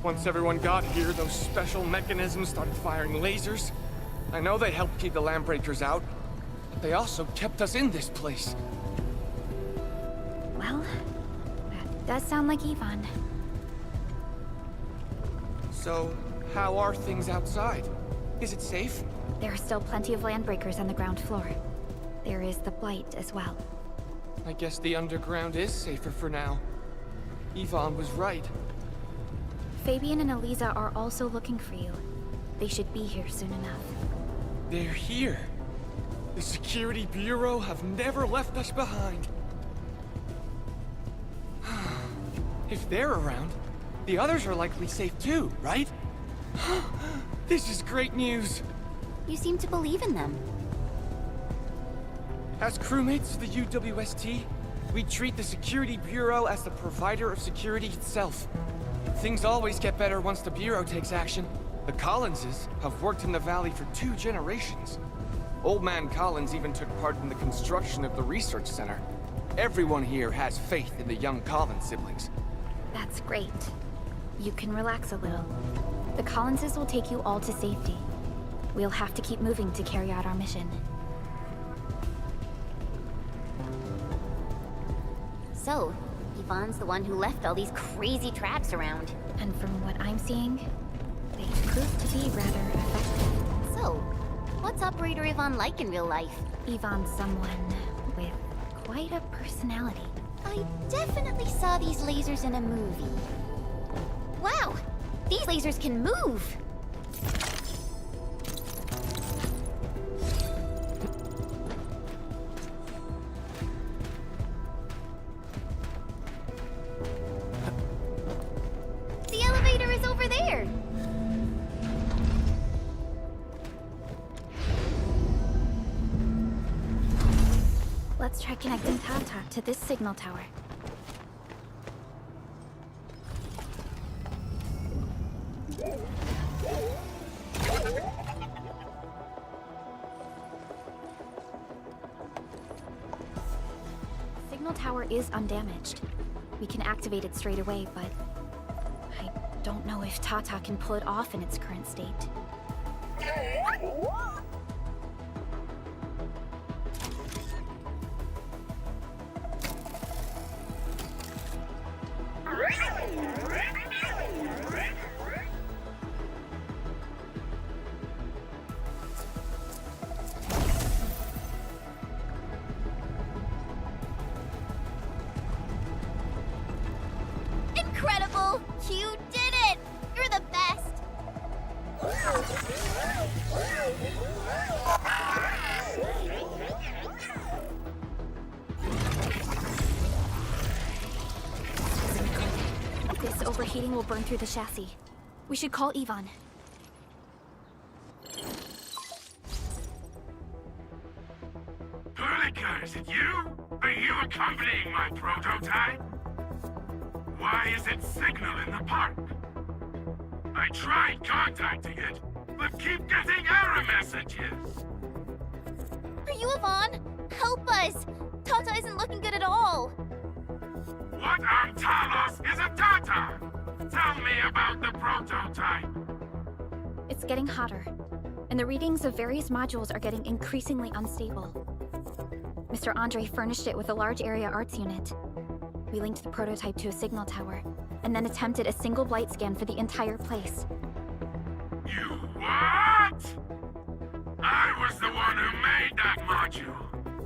Once everyone got here, those special mechanisms started firing lasers. I know they helped keep the Landbreakers out, but they also kept us in this place. Well, that does sound like Yvonne. So, how are things outside? Is it safe? There are still plenty of Landbreakers on the ground floor. There is the Blight as well. I guess the underground is safer for now. Yvonne was right. Fabian and Eliza are also looking for you. They should be here soon enough. They're here. The Security Bureau have never left us behind. If they're around, the others are likely safe too, right? This is great news. You seem to believe in them. As crewmates of the UWST, we treat the Security Bureau as the provider of security itself. Things always get better once the Bureau takes action. The Collinses have worked in the Valley for 2 generations. Old Man Collins even took part in the construction of the research center. Everyone here has faith in the young Collins siblings. That's great. You can relax a little. The Collinses will take you all to safety. We'll have to keep moving to carry out our mission. So, Yvonne's the one who left all these crazy traps around. And from what I'm seeing, they proved to be rather effective. So, what's Operator Yvonne like in real life? Yvonne's someone with quite a personality. I definitely saw these lasers in a movie. Wow! These lasers can move! The elevator is over there! Let's try connecting Tata to this signal tower. Signal tower is undamaged. We can activate it straight away, but I don't know if Tata can pull it off in its current state. Incredible! You did it! You're the best! This overheating will burn through the chassis. We should call Yvonne. Perlica, is it you? Are you accompanying my prototype? Why is it signal in the park? I tried contacting it, but keep getting error messages. Are you Yvonne? Help us! Tata isn't looking good at all! What on Talos is a Tata? Tell me about the prototype. It's getting hotter, and the readings of various modules are getting increasingly unstable. Mr. Andre furnished it with a large area arts unit. We linked the prototype to a signal tower, and then attempted a single blight scan for the entire place. You what? I was the one who made that module,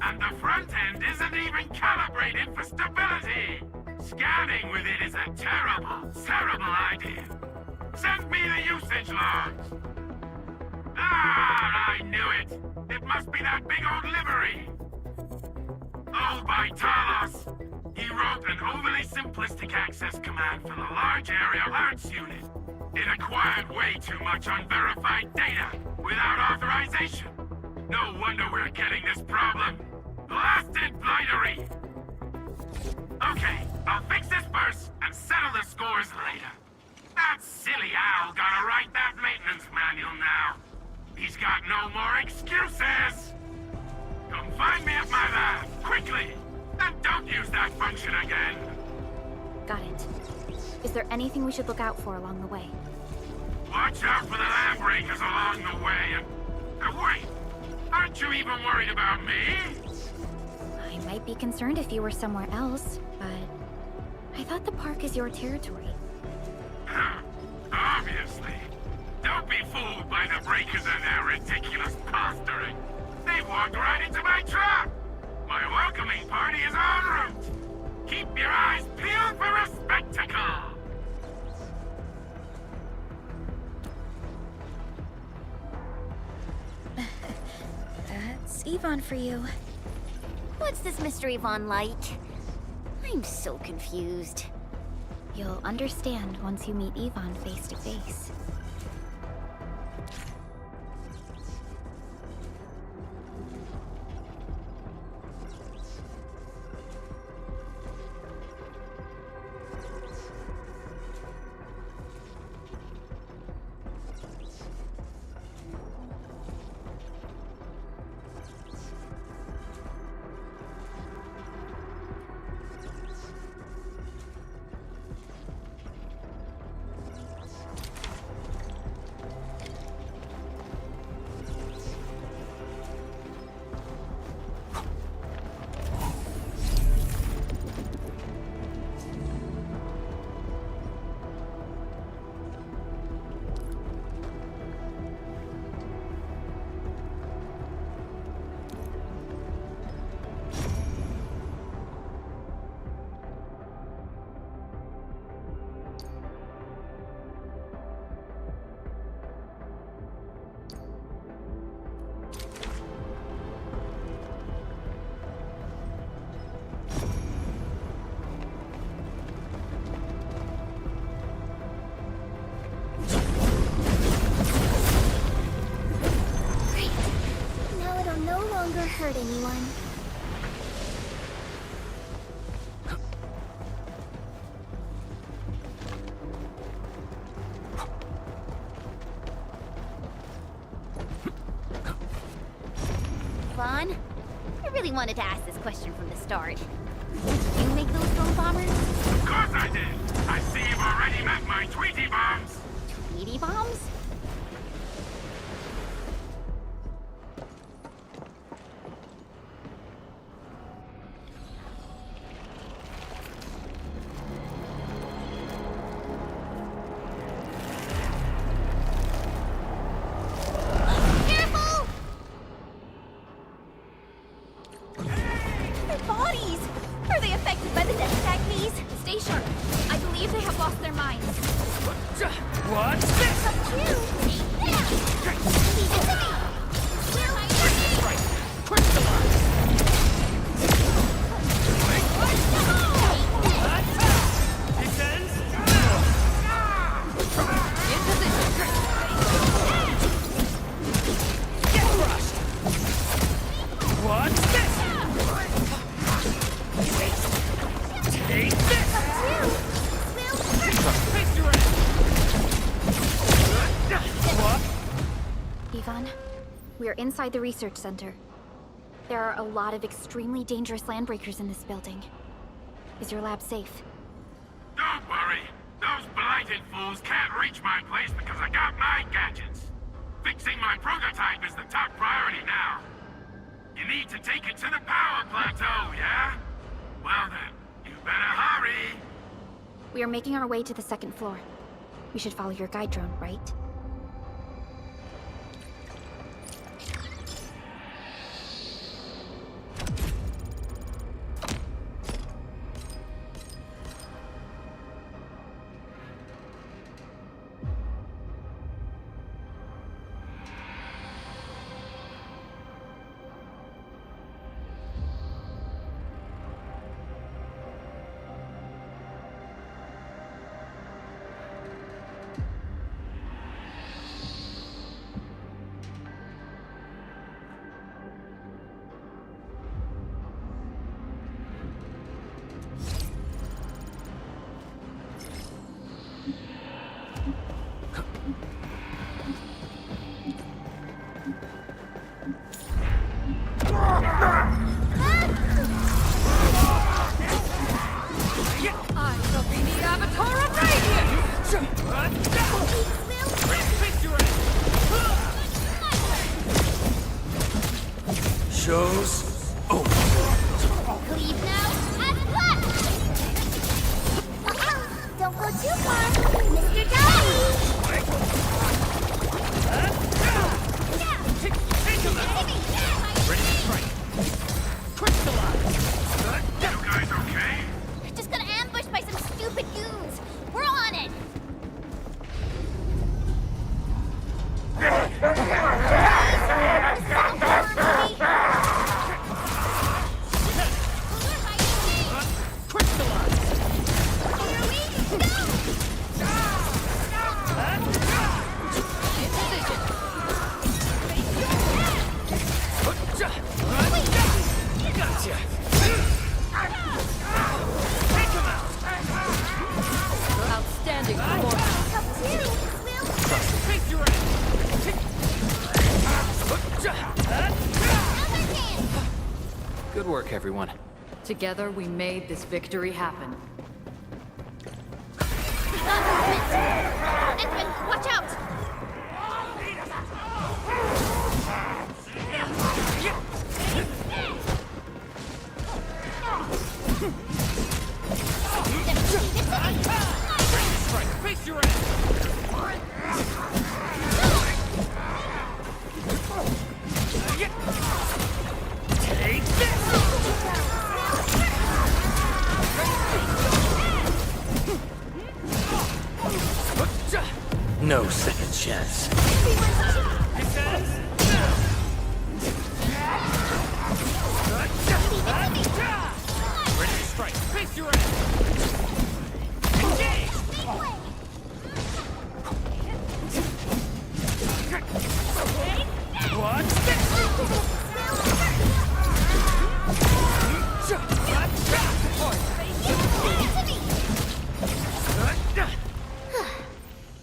and the front end isn't even calibrated for stability. Scanning with it is a terrible, terrible idea. Send me the usage logs. Ah, I knew it. It must be that big old livery. Oh, told by Talos. He wrote an overly simplistic access command for the large area arts unit. It acquired way too much unverified data without authorization. No wonder we're getting this problem. Blasted blightery! Okay, I'll fix this first and settle the scores later. That silly owl gotta write that maintenance manual now. He's got no more excuses! Come find me at my lab, quickly! And don't use that function again! Got it. Is there anything we should look out for along the way? Watch out for the land breakers along the way and... wait! Aren't you even worried about me? I might be concerned if you were somewhere else, but... I thought the park is your territory. Obviously. Don't be fooled by the breakers and their ridiculous posturing. They walked right into my trap! My welcoming party is en route! Keep your eyes peeled for a spectacle! That's Yvonne for you. What's this Mr. Yvonne like? I'm so confused. You'll understand once you meet Yvonne face to face. Hurt anyone. Vaughn, I really wanted to ask this question from the start. Did you make those drone bombers? Of course I did! I see you've already met my Tweety bombs! Tweety bombs? Inside the research center. There are a lot of extremely dangerous landbreakers in this building. Is your lab safe? Don't worry. Those blighted fools can't reach my place because I got my gadgets. Fixing my prototype is the top priority now. You need to take it to the power plateau, yeah? Well then, you better hurry. We are making our way to the second floor. We should follow your guide drone, right? Show's over. Leave now and left! Don't go too far, Mr. Dolly! Take him out! Ready to strike. Crystallize! You guys okay? We're just got ambushed by some stupid goons. We're on it! Gotcha! Take him out! Outstanding performance. Face your ass! Good work, everyone. Together, we made this victory happen. Endman, watch out! Face your ass! Take this! No second chance. Ready to strike. Face your ass! Engage! What's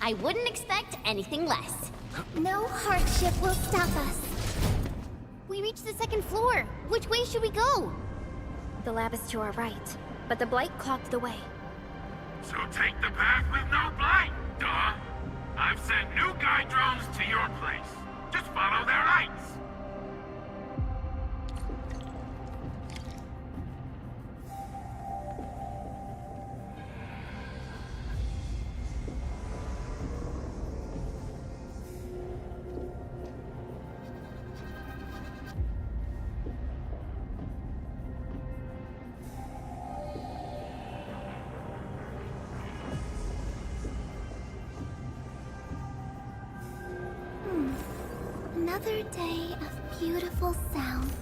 I wouldn't expect anything less. No hardship will stop us. We reached the second floor. Which way should we go? The lab is to our right, but the blight clogged the way. So take the path with no blight, duh. I've sent new guide drones to your place. Just follow their lights. Another day of beautiful sounds.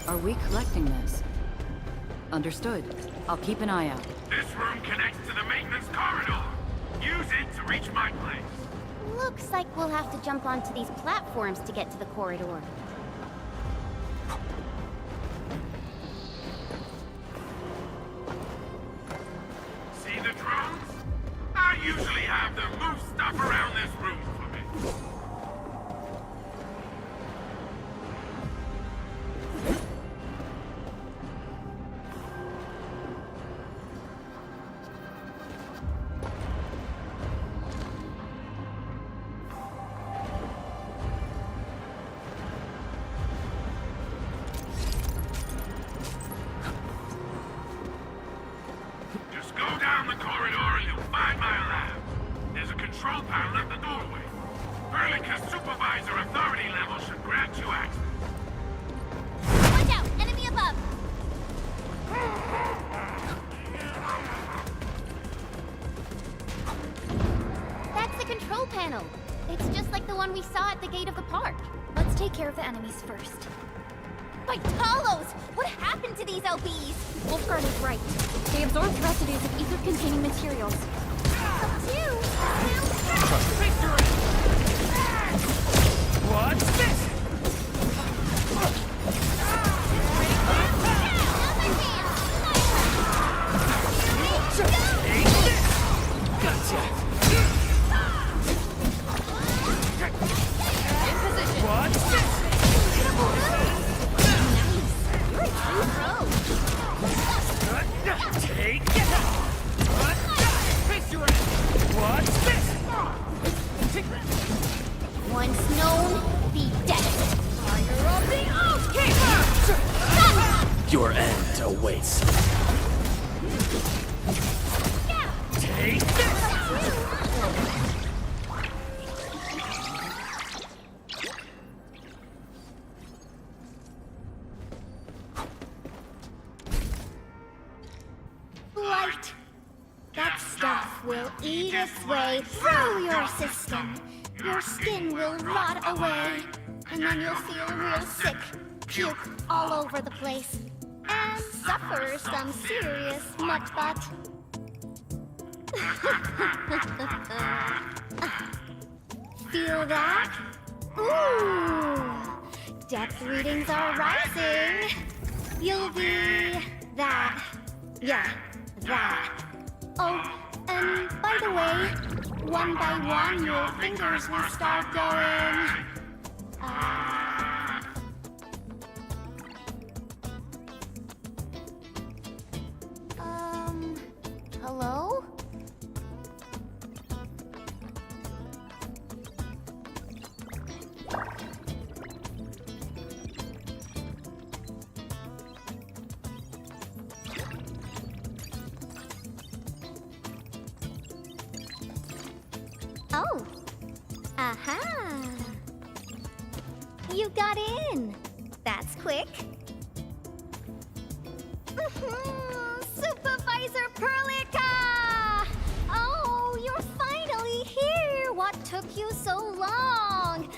Are we collecting this? Understood. I'll keep an eye out. This room connects to the maintenance corridor. Use it to reach my place. Looks like we'll have to jump onto these platforms to get to the corridor. See the drones? I usually have them move stuff around this room for me. Just go down the corridor and you'll find my lab. There's a control panel at the doorway. Perlica's supervisor authority level should grant you access. Watch out! Enemy above! That's the control panel. It's just like the one we saw at the gate of the park. Let's take care of the enemies first. By Talos! What happened to these LBs? Wolfguard is right. They absorbed residues of ether-containing materials. What's this? Gotcha! In position. Watch this! You're a true pro. Take it! Face your end! Watch this! Once known, be dead. Fire of the Oathkeeper! Your end awaits. Take this! Blight. That stuff will eat its way through your system. Your skin will rot away, and then you'll feel real sick, puke all over the place, and suffer some serious mud butt. Feel that? Ooh! Depth readings are rising. You'll be that. Yeah, that. Oh, and by the way, one by one your fingers will start going. Hello? Oh. Aha. You got in. That's quick. Supervisor Perlica! Oh, you're finally here. What took you so long?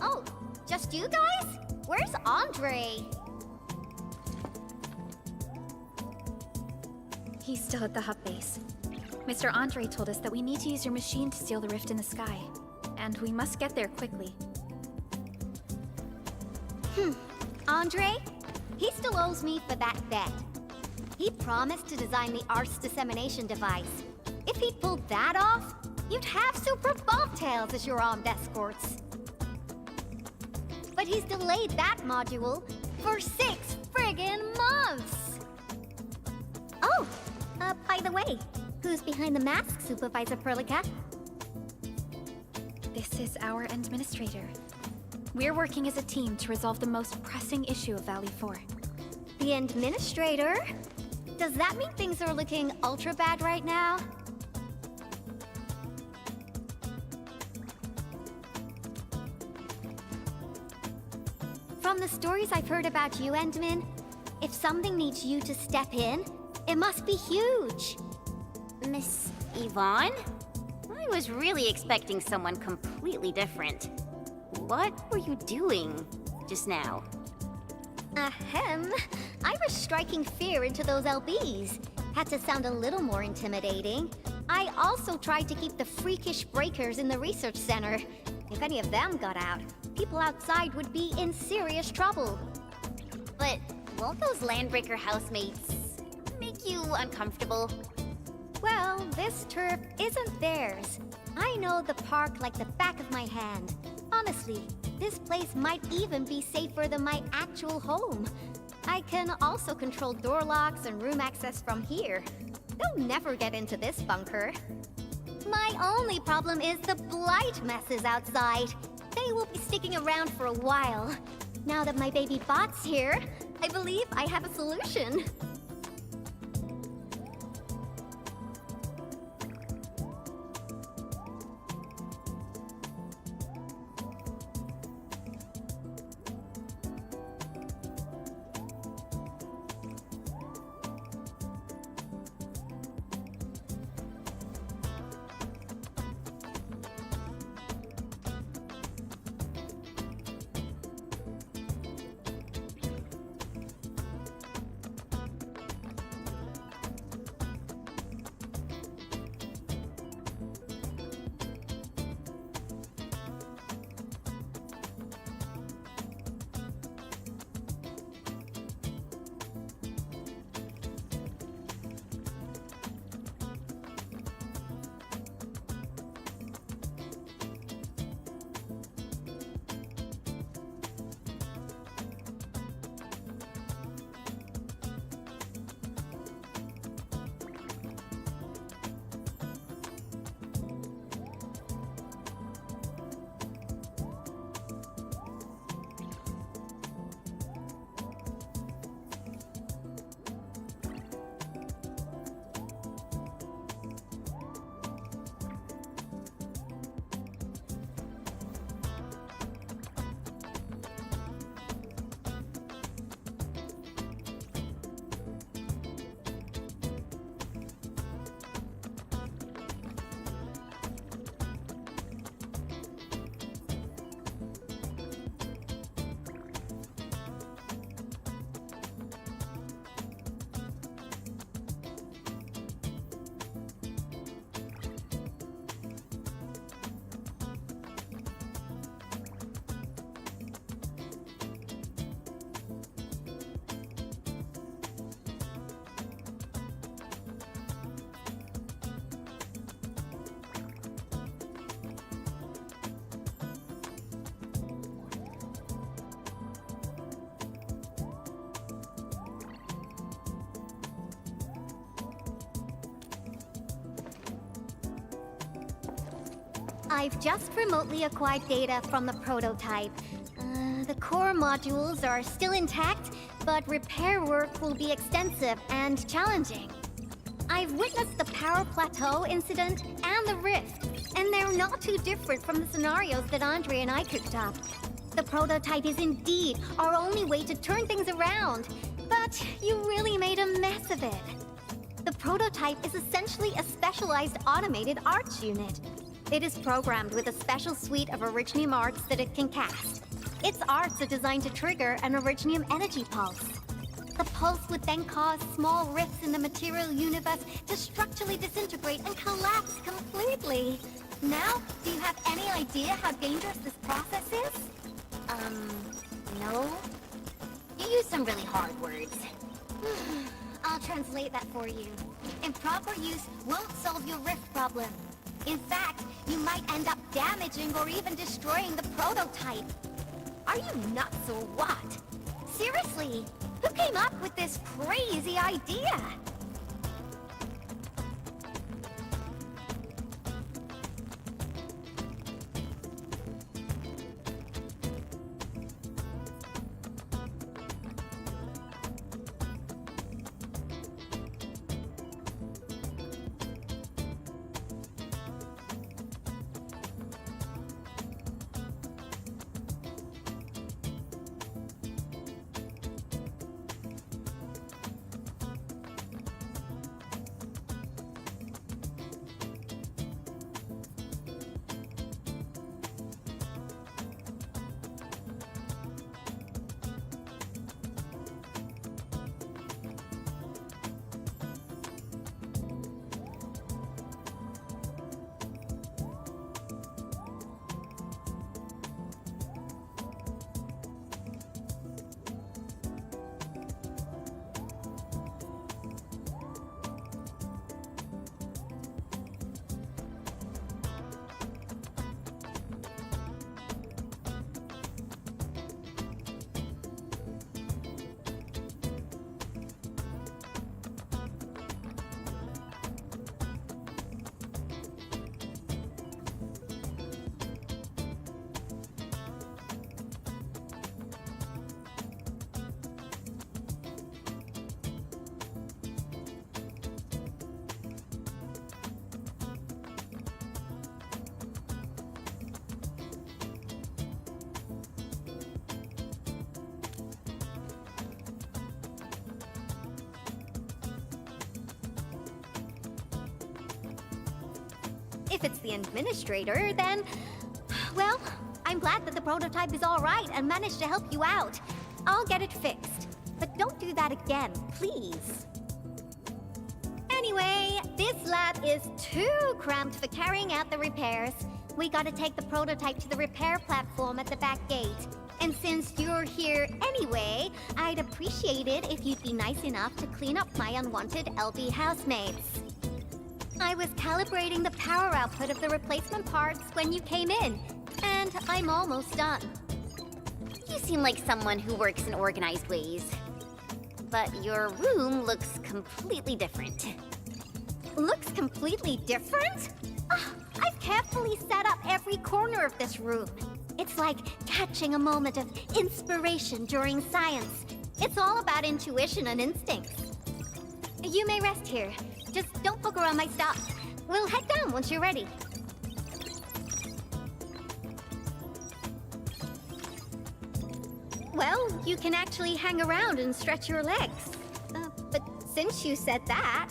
Oh, just you guys? Where's Andre? He's still at the hub base. Mr. Andre told us that we need to use your machine to seal the rift in the sky. And we must get there quickly. Andre? He still owes me for that bet. He promised to design the Arse dissemination device. If he'd pulled that off, you'd have super bobtails as your armed escorts. But he's delayed that module for 6 friggin' months! Oh, by the way, who's behind the mask, Supervisor Perlica? This is our administrator. We're working as a team to resolve the most pressing issue of Valley 4. The administrator? Does that mean things are looking ultra bad right now? From the stories I've heard about you, Endman, if something needs you to step in, it must be huge. Miss Yvonne? I was really expecting someone completely different. What were you doing just now? Ahem. I was striking fear into those LBs. Had to sound a little more intimidating. I also tried to keep the freakish breakers in the research center. If any of them got out, people outside would be in serious trouble. But won't those Landbreaker housemates make you uncomfortable? Well, this turf isn't theirs. I know the park like the back of my hand. Honestly, this place might even be safer than my actual home. I can also control door locks and room access from here. They'll never get into this bunker. My only problem is the blight messes outside. They will be sticking around for a while. Now that my baby bot's here, I believe I have a solution. I've just remotely acquired data from the prototype. The core modules are still intact, but repair work will be extensive and challenging. I've witnessed the power plateau incident and the rift, and they're not too different from the scenarios that Andre and I cooked up. The prototype is indeed our only way to turn things around, but you really made a mess of it. The prototype is essentially a specialized automated arts unit. It is programmed with a special suite of Originium arts that it can cast. Its arts are designed to trigger an Originium energy pulse. The pulse would then cause small rifts in the material universe to structurally disintegrate and collapse completely. Now, do you have any idea how dangerous this process is? No. You use some really hard words. I'll translate that for you. Improper use won't solve your rift problem. In fact, you might end up damaging or even destroying the prototype. Are you nuts or what? Seriously, who came up with this crazy idea? If it's the administrator, then... Well, I'm glad that the prototype is all right and managed to help you out. I'll get it fixed. But don't do that again, please. Anyway, this lab is too cramped for carrying out the repairs. We gotta take the prototype to the repair platform at the back gate. And since you're here anyway, I'd appreciate it if you'd be nice enough to clean up my unwanted LB housemates. I was calibrating the power output of the replacement parts when you came in, and I'm almost done. You seem like someone who works in organized ways. But your room looks completely different. Looks completely different? I've carefully set up every corner of this room. It's like catching a moment of inspiration during science. It's all about intuition and instincts. You may rest here. Just don't poke around my stuff. We'll head down once you're ready. Well, you can actually hang around and stretch your legs. But since you said that...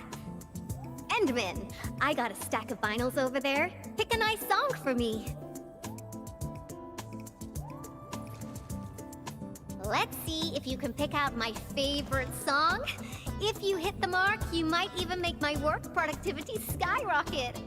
Endman, I got a stack of vinyls over there. Pick a nice song for me. Let's see if you can pick out my favorite song. If you hit the mark, you might even make my work productivity skyrocket.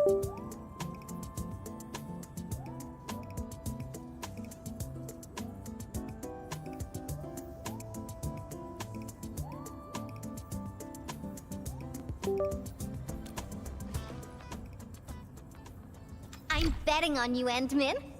I'm betting on you, Endman.